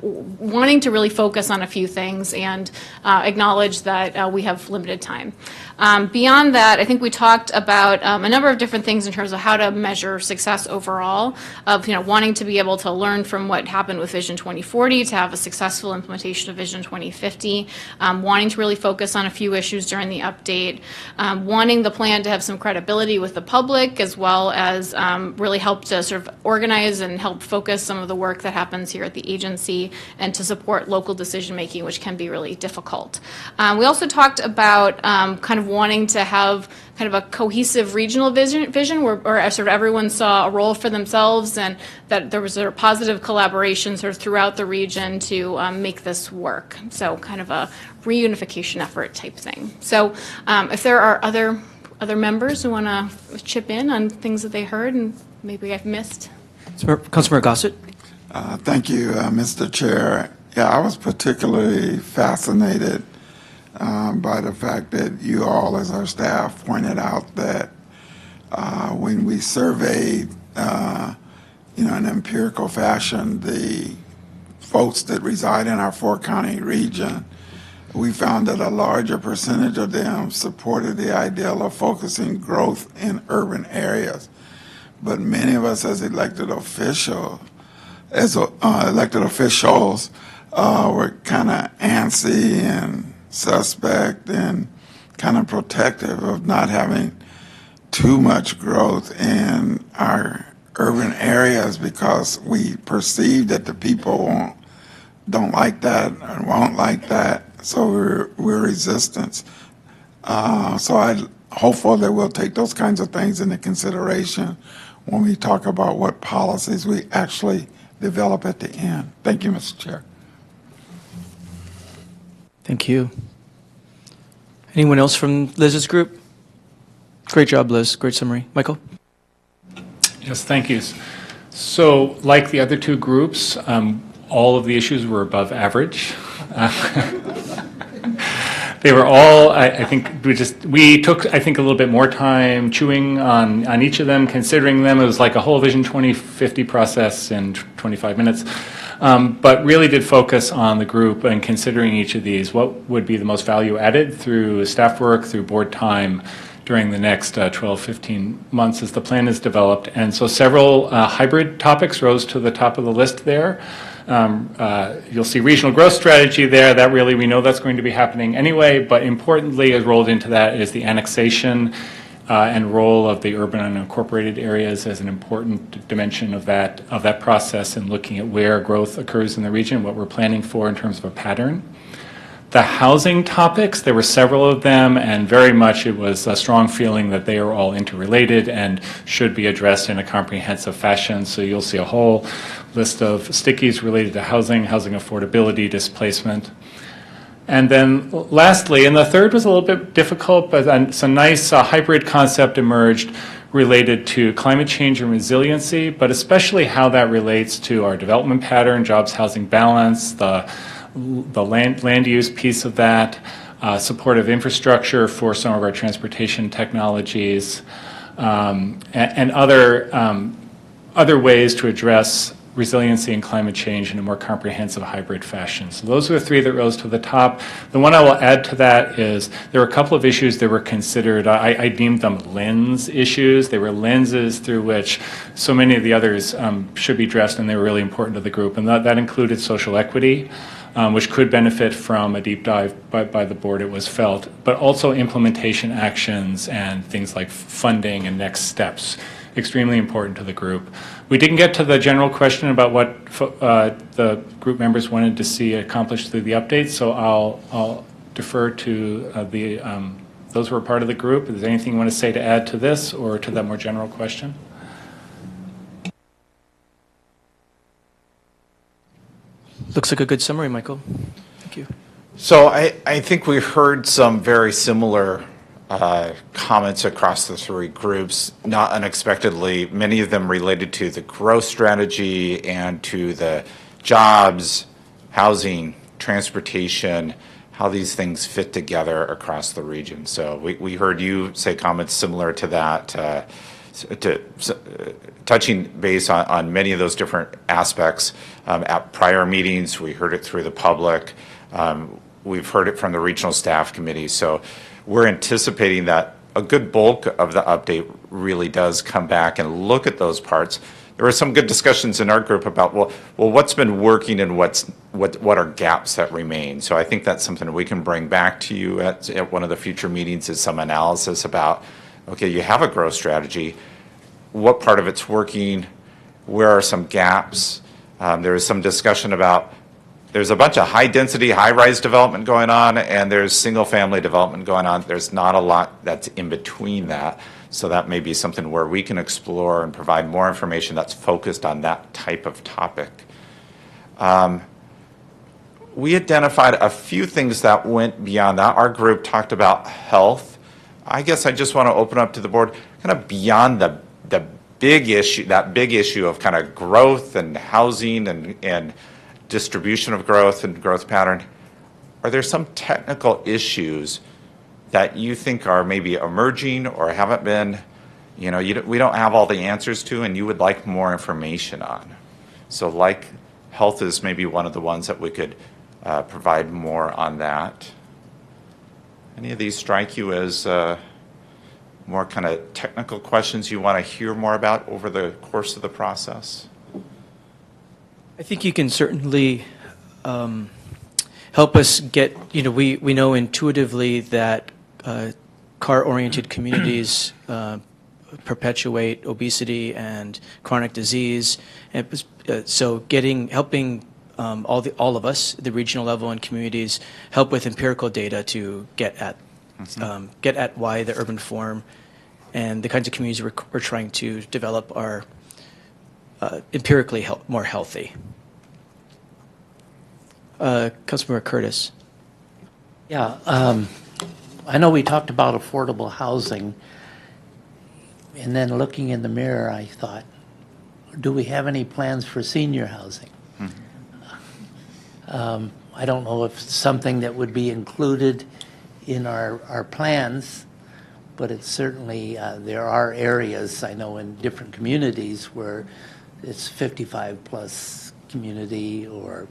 wanting to really focus on a few things and acknowledge that we have limited time. Beyond that, I think we talked about a number of different things in terms of how to measure success overall, of wanting to be able to learn from what happened with Vision 2040 to have a successful implementation of Vision 2050, wanting to really focus on a few issues during the update, wanting the plan to have some credibility with the public, as well as really help to sort of organize and help focus some of the work that happened happens here at the agency and to support local decision-making, which can be really difficult. We also talked about kind of wanting to have kind of a cohesive regional vision where sort of everyone saw a role for themselves and that there was sort of positive collaboration sort of throughout the region to make this work. So kind of a reunification effort type thing. So if there are other members who want to chip in on things that they heard and maybe I've missed. Councilmember Gossett. Thank you, Mr. Chair. Yeah, I was particularly fascinated by the fact that you all, as our staff, pointed out that when we surveyed, in an empirical fashion, the folks that reside in our four-county region, we found that a larger percentage of them supported the ideal of focusing growth in urban areas. But many of us as elected officials, were kind of antsy and suspect and kind of protective of not having too much growth in our urban areas because we perceive that the people don't like that or won't like that, so we're resistant. So I'm hopeful that we'll take those kinds of things into consideration when we talk about what policies we actually develop at the end. Thank you, Mr. Chair. Thank you. Anyone else from Liz's group? Great job, Liz. Great summary. Michael? Yes, thank you. So like the other two groups, all of the issues were above average. They were all, I think, we took, I think, a little bit more time chewing on each of them, considering them. It was like a whole Vision 2050 process in 25 minutes. But really did focus on the group and considering each of these, what would be the most value added through staff work, through board time during the next 12, 15 months as the plan is developed. And so several hybrid topics rose to the top of the list there. You'll see regional growth strategy there. That really, we know that's going to be happening anyway, but importantly, as rolled into that is the annexation and role of the urban and unincorporated areas as an important dimension of that process and looking at where growth occurs in the region, what we're planning for in terms of a pattern. The housing topics, there were several of them, and very much it was a strong feeling that they are all interrelated and should be addressed in a comprehensive fashion. So you'll see a whole list of stickies related to housing affordability, displacement. And then lastly, and the third was a little bit difficult, but some nice hybrid concept emerged related to climate change and resiliency, but especially how that relates to our development pattern, jobs, housing balance, the land use piece of that, supportive infrastructure for some of our transportation technologies, and other ways to address resiliency and climate change in a more comprehensive hybrid fashion. So those are the three that rose to the top. The one I will add to that is there were a couple of issues that were considered, I deemed them lens issues. They were lenses through which so many of the others should be addressed, and they were really important to the group. And that included social equity, which could benefit from a deep dive by the board, it was felt, but also implementation actions and things like funding and next steps, extremely important to the group. We didn't get to the general question about what the group members wanted to see accomplished through the updates, so I'll defer to those who are part of the group. Is there anything you want to say to add to this or to that more general question? Looks like a good summary, Michael. Thank you. So I think we heard some very similar comments across the three groups, not unexpectedly, many of them related to the growth strategy and to the jobs, housing, transportation, how these things fit together across the region. So we heard you say comments similar to that, touching base on many of those different aspects. At prior meetings, we heard it through the public. We've heard it from the regional staff committee. So we're anticipating that a good bulk of the update really does come back and look at those parts. There were some good discussions in our group about, well, what's been working and what are gaps that remain. So I think that's something we can bring back to you at one of the future meetings, is some analysis about, okay, you have a growth strategy. What part of it's working? Where are some gaps? There is some discussion about, there's a bunch of high-density, high-rise development going on, and there's single-family development going on. There's not a lot that's in between that. So that may be something where we can explore and provide more information that's focused on that type of topic. We identified a few things that went beyond that. Our group talked about health. I guess I just want to open up to the board, kind of beyond the big issue, that big issue of kind of growth and housing and distribution of growth and growth pattern. Are there some technical issues that you think are maybe emerging or haven't been, we don't have all the answers to, and you would like more information on? So like health is maybe one of the ones that we could provide more on that. Any of these strike you as more kind of technical questions you want to hear more about over the course of the process? I think you can certainly help us get, we know intuitively that car-oriented communities perpetuate obesity and chronic disease. And so helping all of us, the regional level and communities, help with empirical data to get at why the urban form and the kinds of communities we're trying to develop are empirically more healthy. Councilmember Curtis. Yeah, I know we talked about affordable housing, and then looking in the mirror, I thought, do we have any plans for senior housing? I don't know if it's something that would be included in our plans, but it's certainly, there are areas, I know, in different communities where it's 55-plus community, or,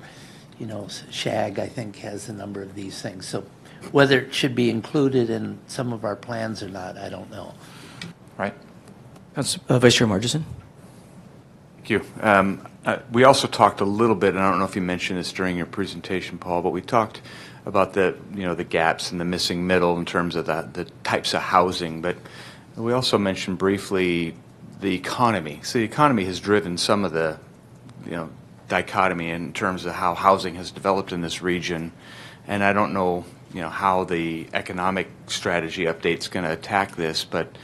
SHAG, I think, has a number of these things. So whether it should be included in some of our plans or not, I don't know. Right. Vice Chair Margison. Thank you. We also talked a little bit, and I don't know if you mentioned this during your presentation, Paul, but we talked about the gaps and the missing middle in terms of the types of housing. But we also mentioned briefly the economy. So the economy has driven some of the dichotomy in terms of how housing has developed in this region, and I don't know how the economic strategy update's going to attack this, but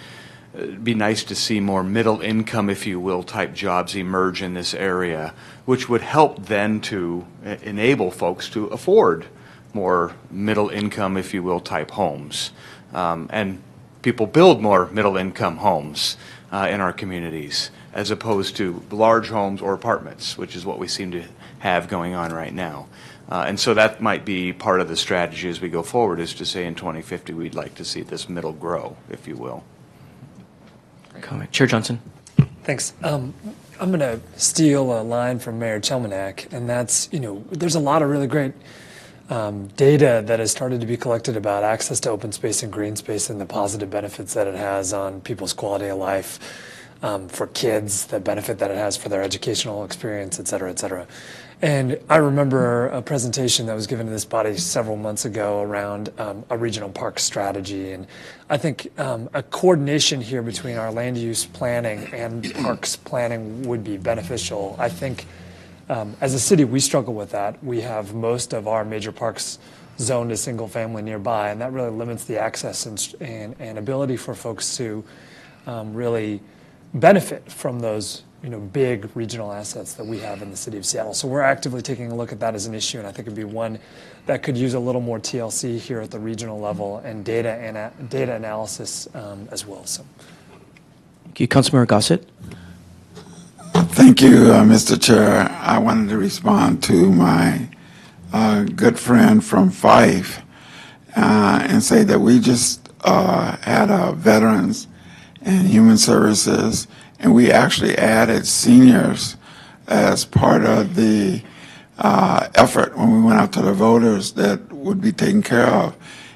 it'd be nice to see more middle income, if you will, type jobs emerge in this area, which would help then to enable folks to afford more middle income, if you will, type homes. And people build more middle income homes in our communities, as opposed to large homes or apartments, which is what we seem to have going on right now. And so that might be part of the strategy as we go forward, is to say in 2050 we'd like to see this middle grow, if you will. Comment. Chair Johnson. Thanks. I'm going to steal a line from Mayor Chelmanak, and that's, there's a lot of really great data that has started to be collected about access to open space and green space and the positive benefits that it has on people's quality of life, for kids, the benefit that it has for their educational experience, et cetera, et cetera. And I remember a presentation that was given to this body several months ago around a regional park strategy. And I think a coordination here between our land use planning and parks planning would be beneficial. I think as a city, we struggle with that. We have most of our major parks zoned as single family nearby, and that really limits the access and ability for folks to really benefit from those big regional assets that we have in the city of Seattle. So we're actively taking a look at that as an issue, and I think it'd be one that could use a little more TLC here at the regional level and data analysis as well. So, thank you, Councilmember Gossett. Thank you, Mr. Chair. I wanted to respond to my good friend from Fife and say that we just had a Veterans and Human Services, and we actually added seniors as part of the effort when we went out to the voters that would be taken care of.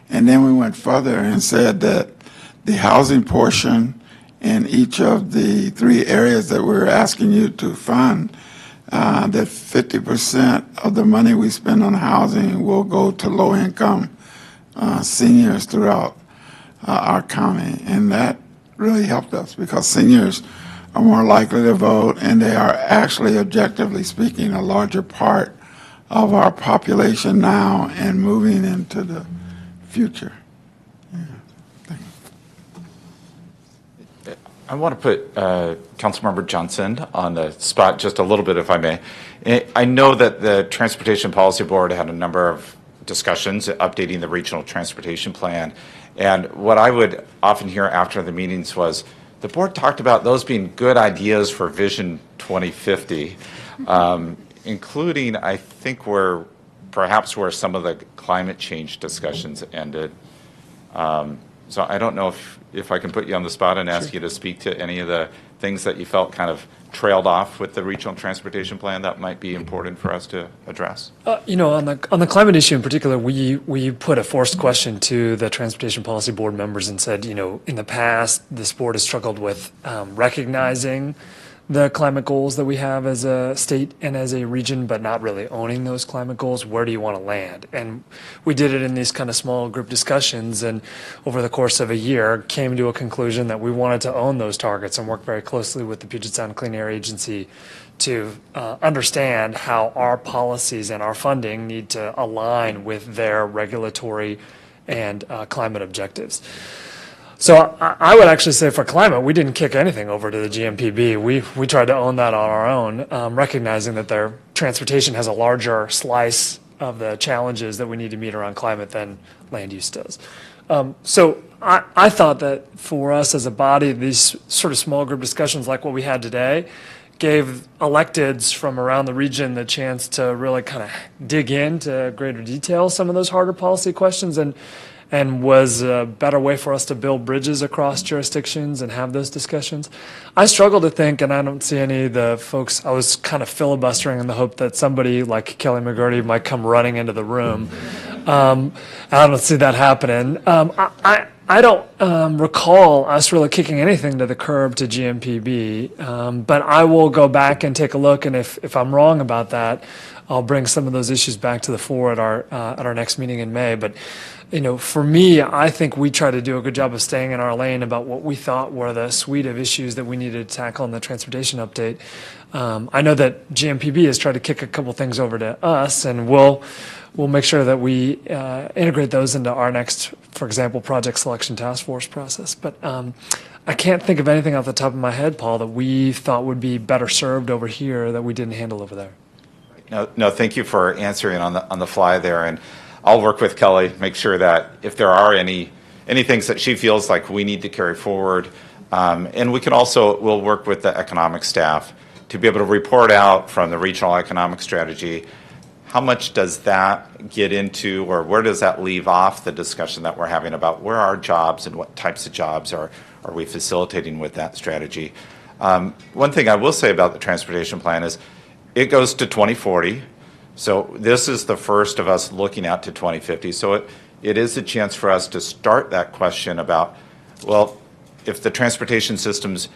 And then we went further and said that the housing portion in each of the 3 areas that we're asking you to fund, that 50% of the money we spend on housing will go to low-income seniors throughout our county. And that really helped us, because seniors are more likely to vote, and they are actually, objectively speaking, a larger part of our population now and moving into the future. I want to put Councilmember Johnson on the spot just a little bit, if I may. I know that the Transportation Policy Board had a number of discussions updating the regional transportation plan. And what I would often hear after the meetings was the board talked about those being good ideas for Vision 2050, including, I think, where some of the climate change discussions ended. So I don't know if I can put you on the spot and ask you to speak to any of the things that you felt kind of trailed off with the regional transportation plan that might be important for us to address. On the climate issue in particular, we put a forced question to the Transportation Policy Board members and said, in the past, this board has struggled with recognizing the climate goals that we have as a state and as a region, but not really owning those climate goals. Where do you want to land? And we did it in these kind of small group discussions, and over the course of a year came to a conclusion that we wanted to own those targets and work very closely with the Puget Sound Clean Air Agency to understand how our policies and our funding need to align with their regulatory and climate objectives. So I would actually say for climate, we didn't kick anything over to the GMPB. We tried to own that on our own, recognizing that their transportation has a larger slice of the challenges that we need to meet around climate than land use does. So I thought that for us as a body, these sort of small group discussions like what we had today gave electeds from around the region the chance to really kind of dig into greater detail some of those harder policy questions, and was a better way for us to build bridges across jurisdictions and have those discussions. I struggle to think, and I don't see any of the folks, I was kind of filibustering in the hope that somebody like Kelly McGurty might come running into the room. I don't see that happening. I don't recall us really kicking anything to the curb to GMPB, but I will go back and take a look, and if I'm wrong about that, I'll bring some of those issues back to the fore at our next meeting in May. But for me, I think we try to do a good job of staying in our lane about what we thought were the suite of issues that we needed to tackle in the transportation update. I know that GMPB has tried to kick a couple things over to us, and we'll make sure that we integrate those into our next, for example, project selection task force process. But I can't think of anything off the top of my head, Paul, that we thought would be better served over here that we didn't handle over there. No, thank you for answering on the fly there, and I'll work with Kelly, make sure that if there are any things that she feels like we need to carry forward, and we'll work with the economic staff to be able to report out from the regional economic strategy, how much does that get into, or where does that leave off the discussion that we're having about where are jobs and what types of jobs are we facilitating with that strategy. One thing I will say about the transportation plan is it goes to 2040. So this is the first of us looking out to 2050. So it is a chance for us to start that question about, well, if the transportation system's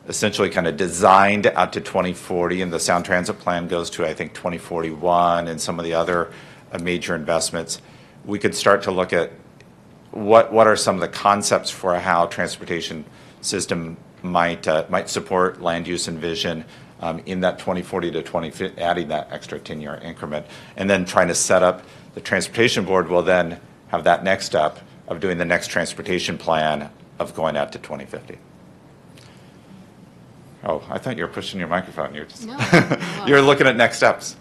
essentially kind of designed out to 2040 and the Sound Transit Plan goes to, I think, 2041 and some of the other major investments, we could start to look at what are some of the concepts for how transportation system might support land use and vision in that 2040 to 2050, adding that extra 10-year increment, and then trying to set up the Transportation Board will then have that next step of doing the next transportation plan of going out to 2050. Oh, I thought you were pushing your microphone. You're just you're looking at next steps.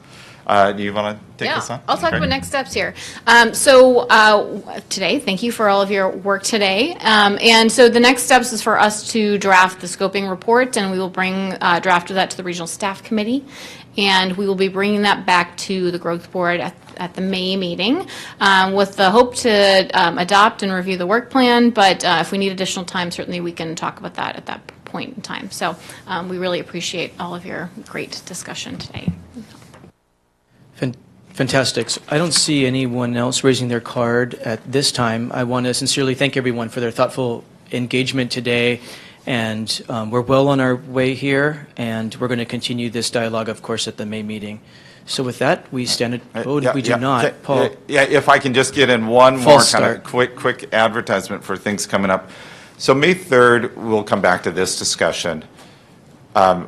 Do you want to take this on? I'll talk Okay. about next steps here. Today, thank you for all of your work today. And so the next steps is for us to draft the scoping report, and we will bring a draft of that to the Regional Staff Committee. And we will be bringing that back to the Growth Board at the May meeting with the hope to adopt and review the work plan. But if we need additional time, certainly we can talk about that at that point in time. So we really appreciate all of your great discussion today. Fantastic. So I don't see anyone else raising their card at this time. I want to sincerely thank everyone for their thoughtful engagement today. And we're well on our way here, and we're going to continue this dialogue, of course, at the May meeting. So with that, we stand at vote. If we do not, Paul. Yeah, if I can just get in one more False kind of start. quick advertisement for things coming up. So May 3rd, we'll come back to this discussion.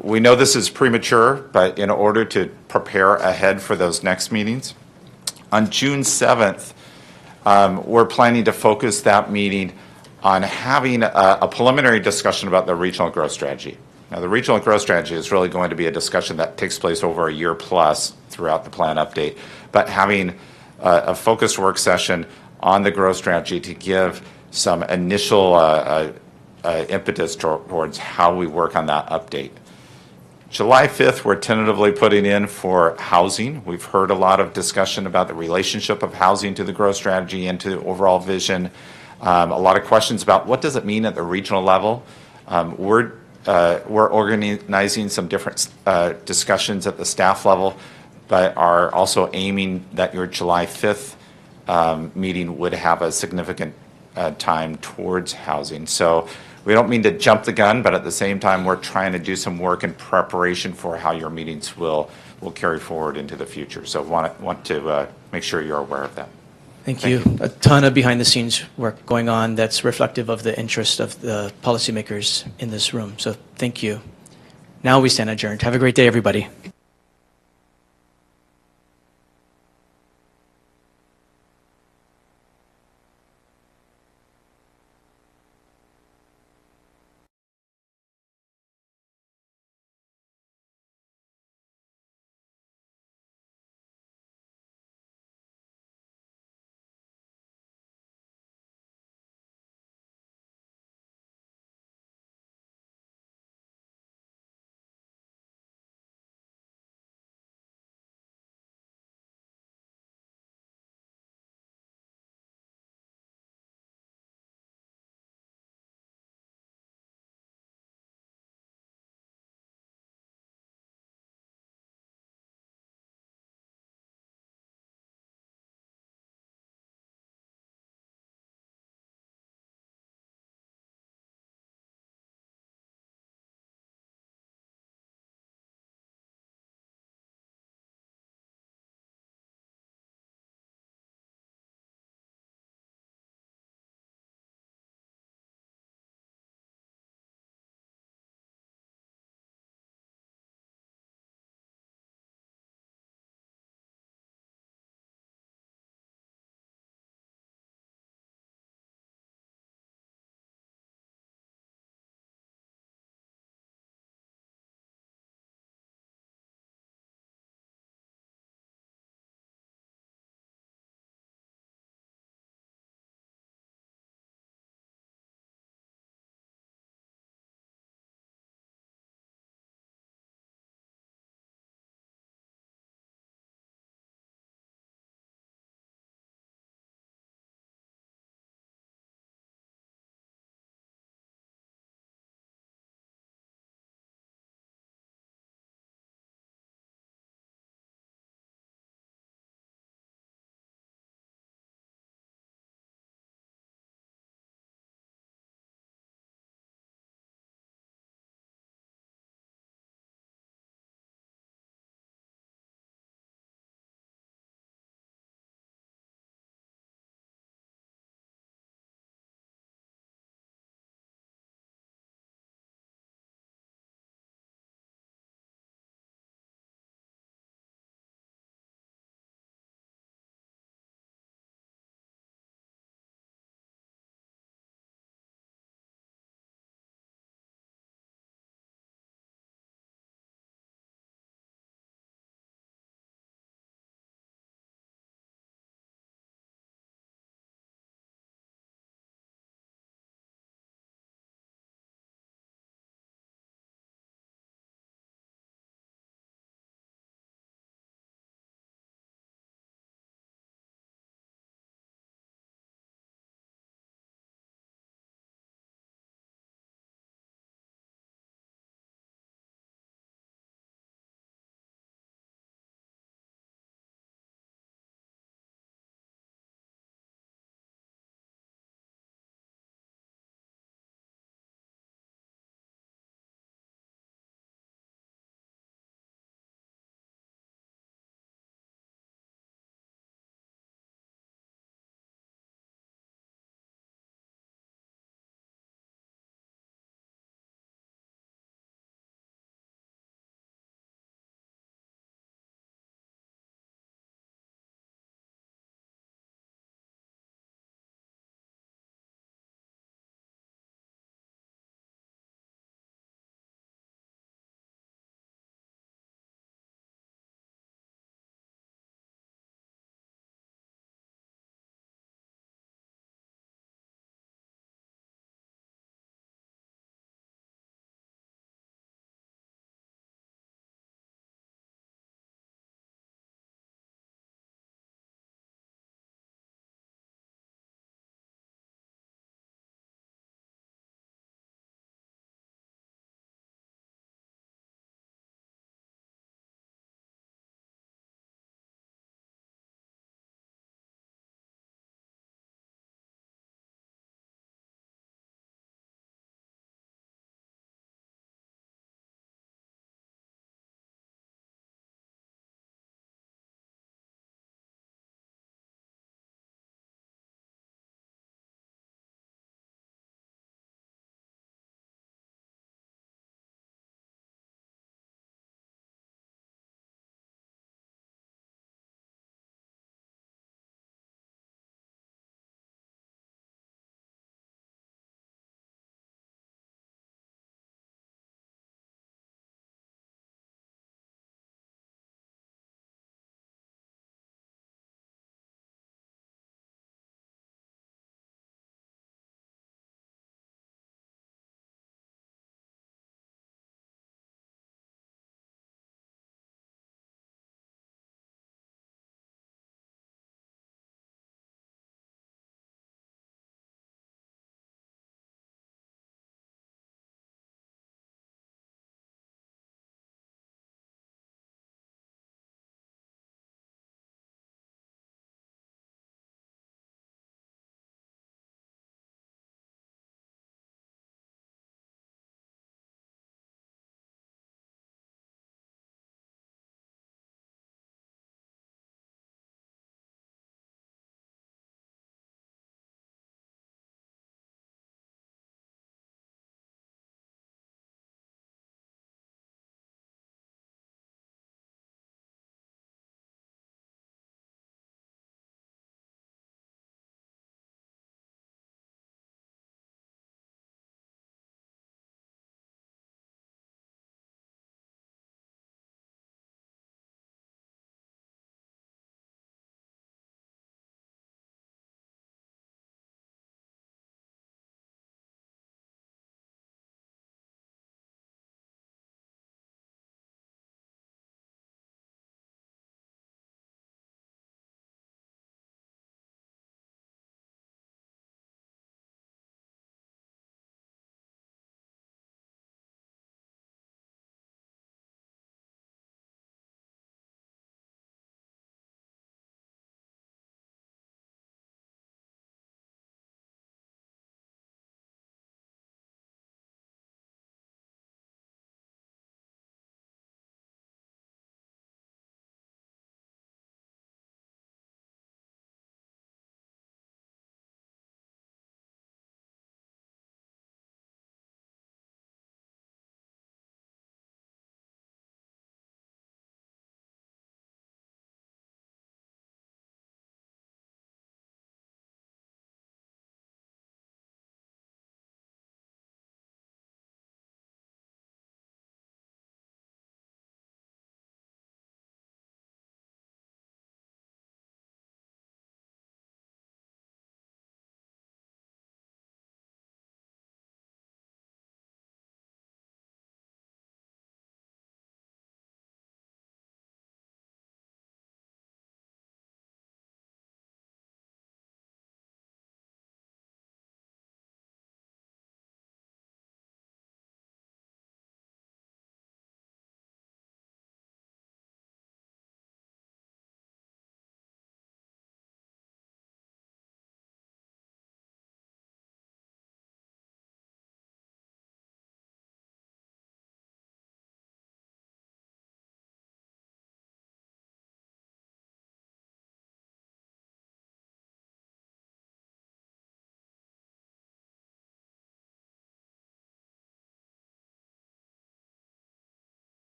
We know this is premature, but in order to prepare ahead for those next meetings, on June 7th, we're planning to focus that meeting on having a preliminary discussion about the regional growth strategy. Now, the regional growth strategy is really going to be a discussion that takes place over a year plus throughout the plan update, but having a focused work session on the growth strategy to give some initial impetus towards how we work on that update. July 5th, we're tentatively putting in for housing. We've heard a lot of discussion about the relationship of housing to the growth strategy and to the overall vision. A lot of questions about what does it mean at the regional level. We're organizing some different discussions at the staff level, but are also aiming that your July 5th meeting would have a significant time towards housing. So we don't mean to jump the gun, but at the same time, we're trying to do some work in preparation for how your meetings will carry forward into the future. So want to make sure you're aware of that. Thank you. A ton of behind-the-scenes work going on that's reflective of the interest of the policymakers in this room. So thank you. Now we stand adjourned. Have a great day, everybody.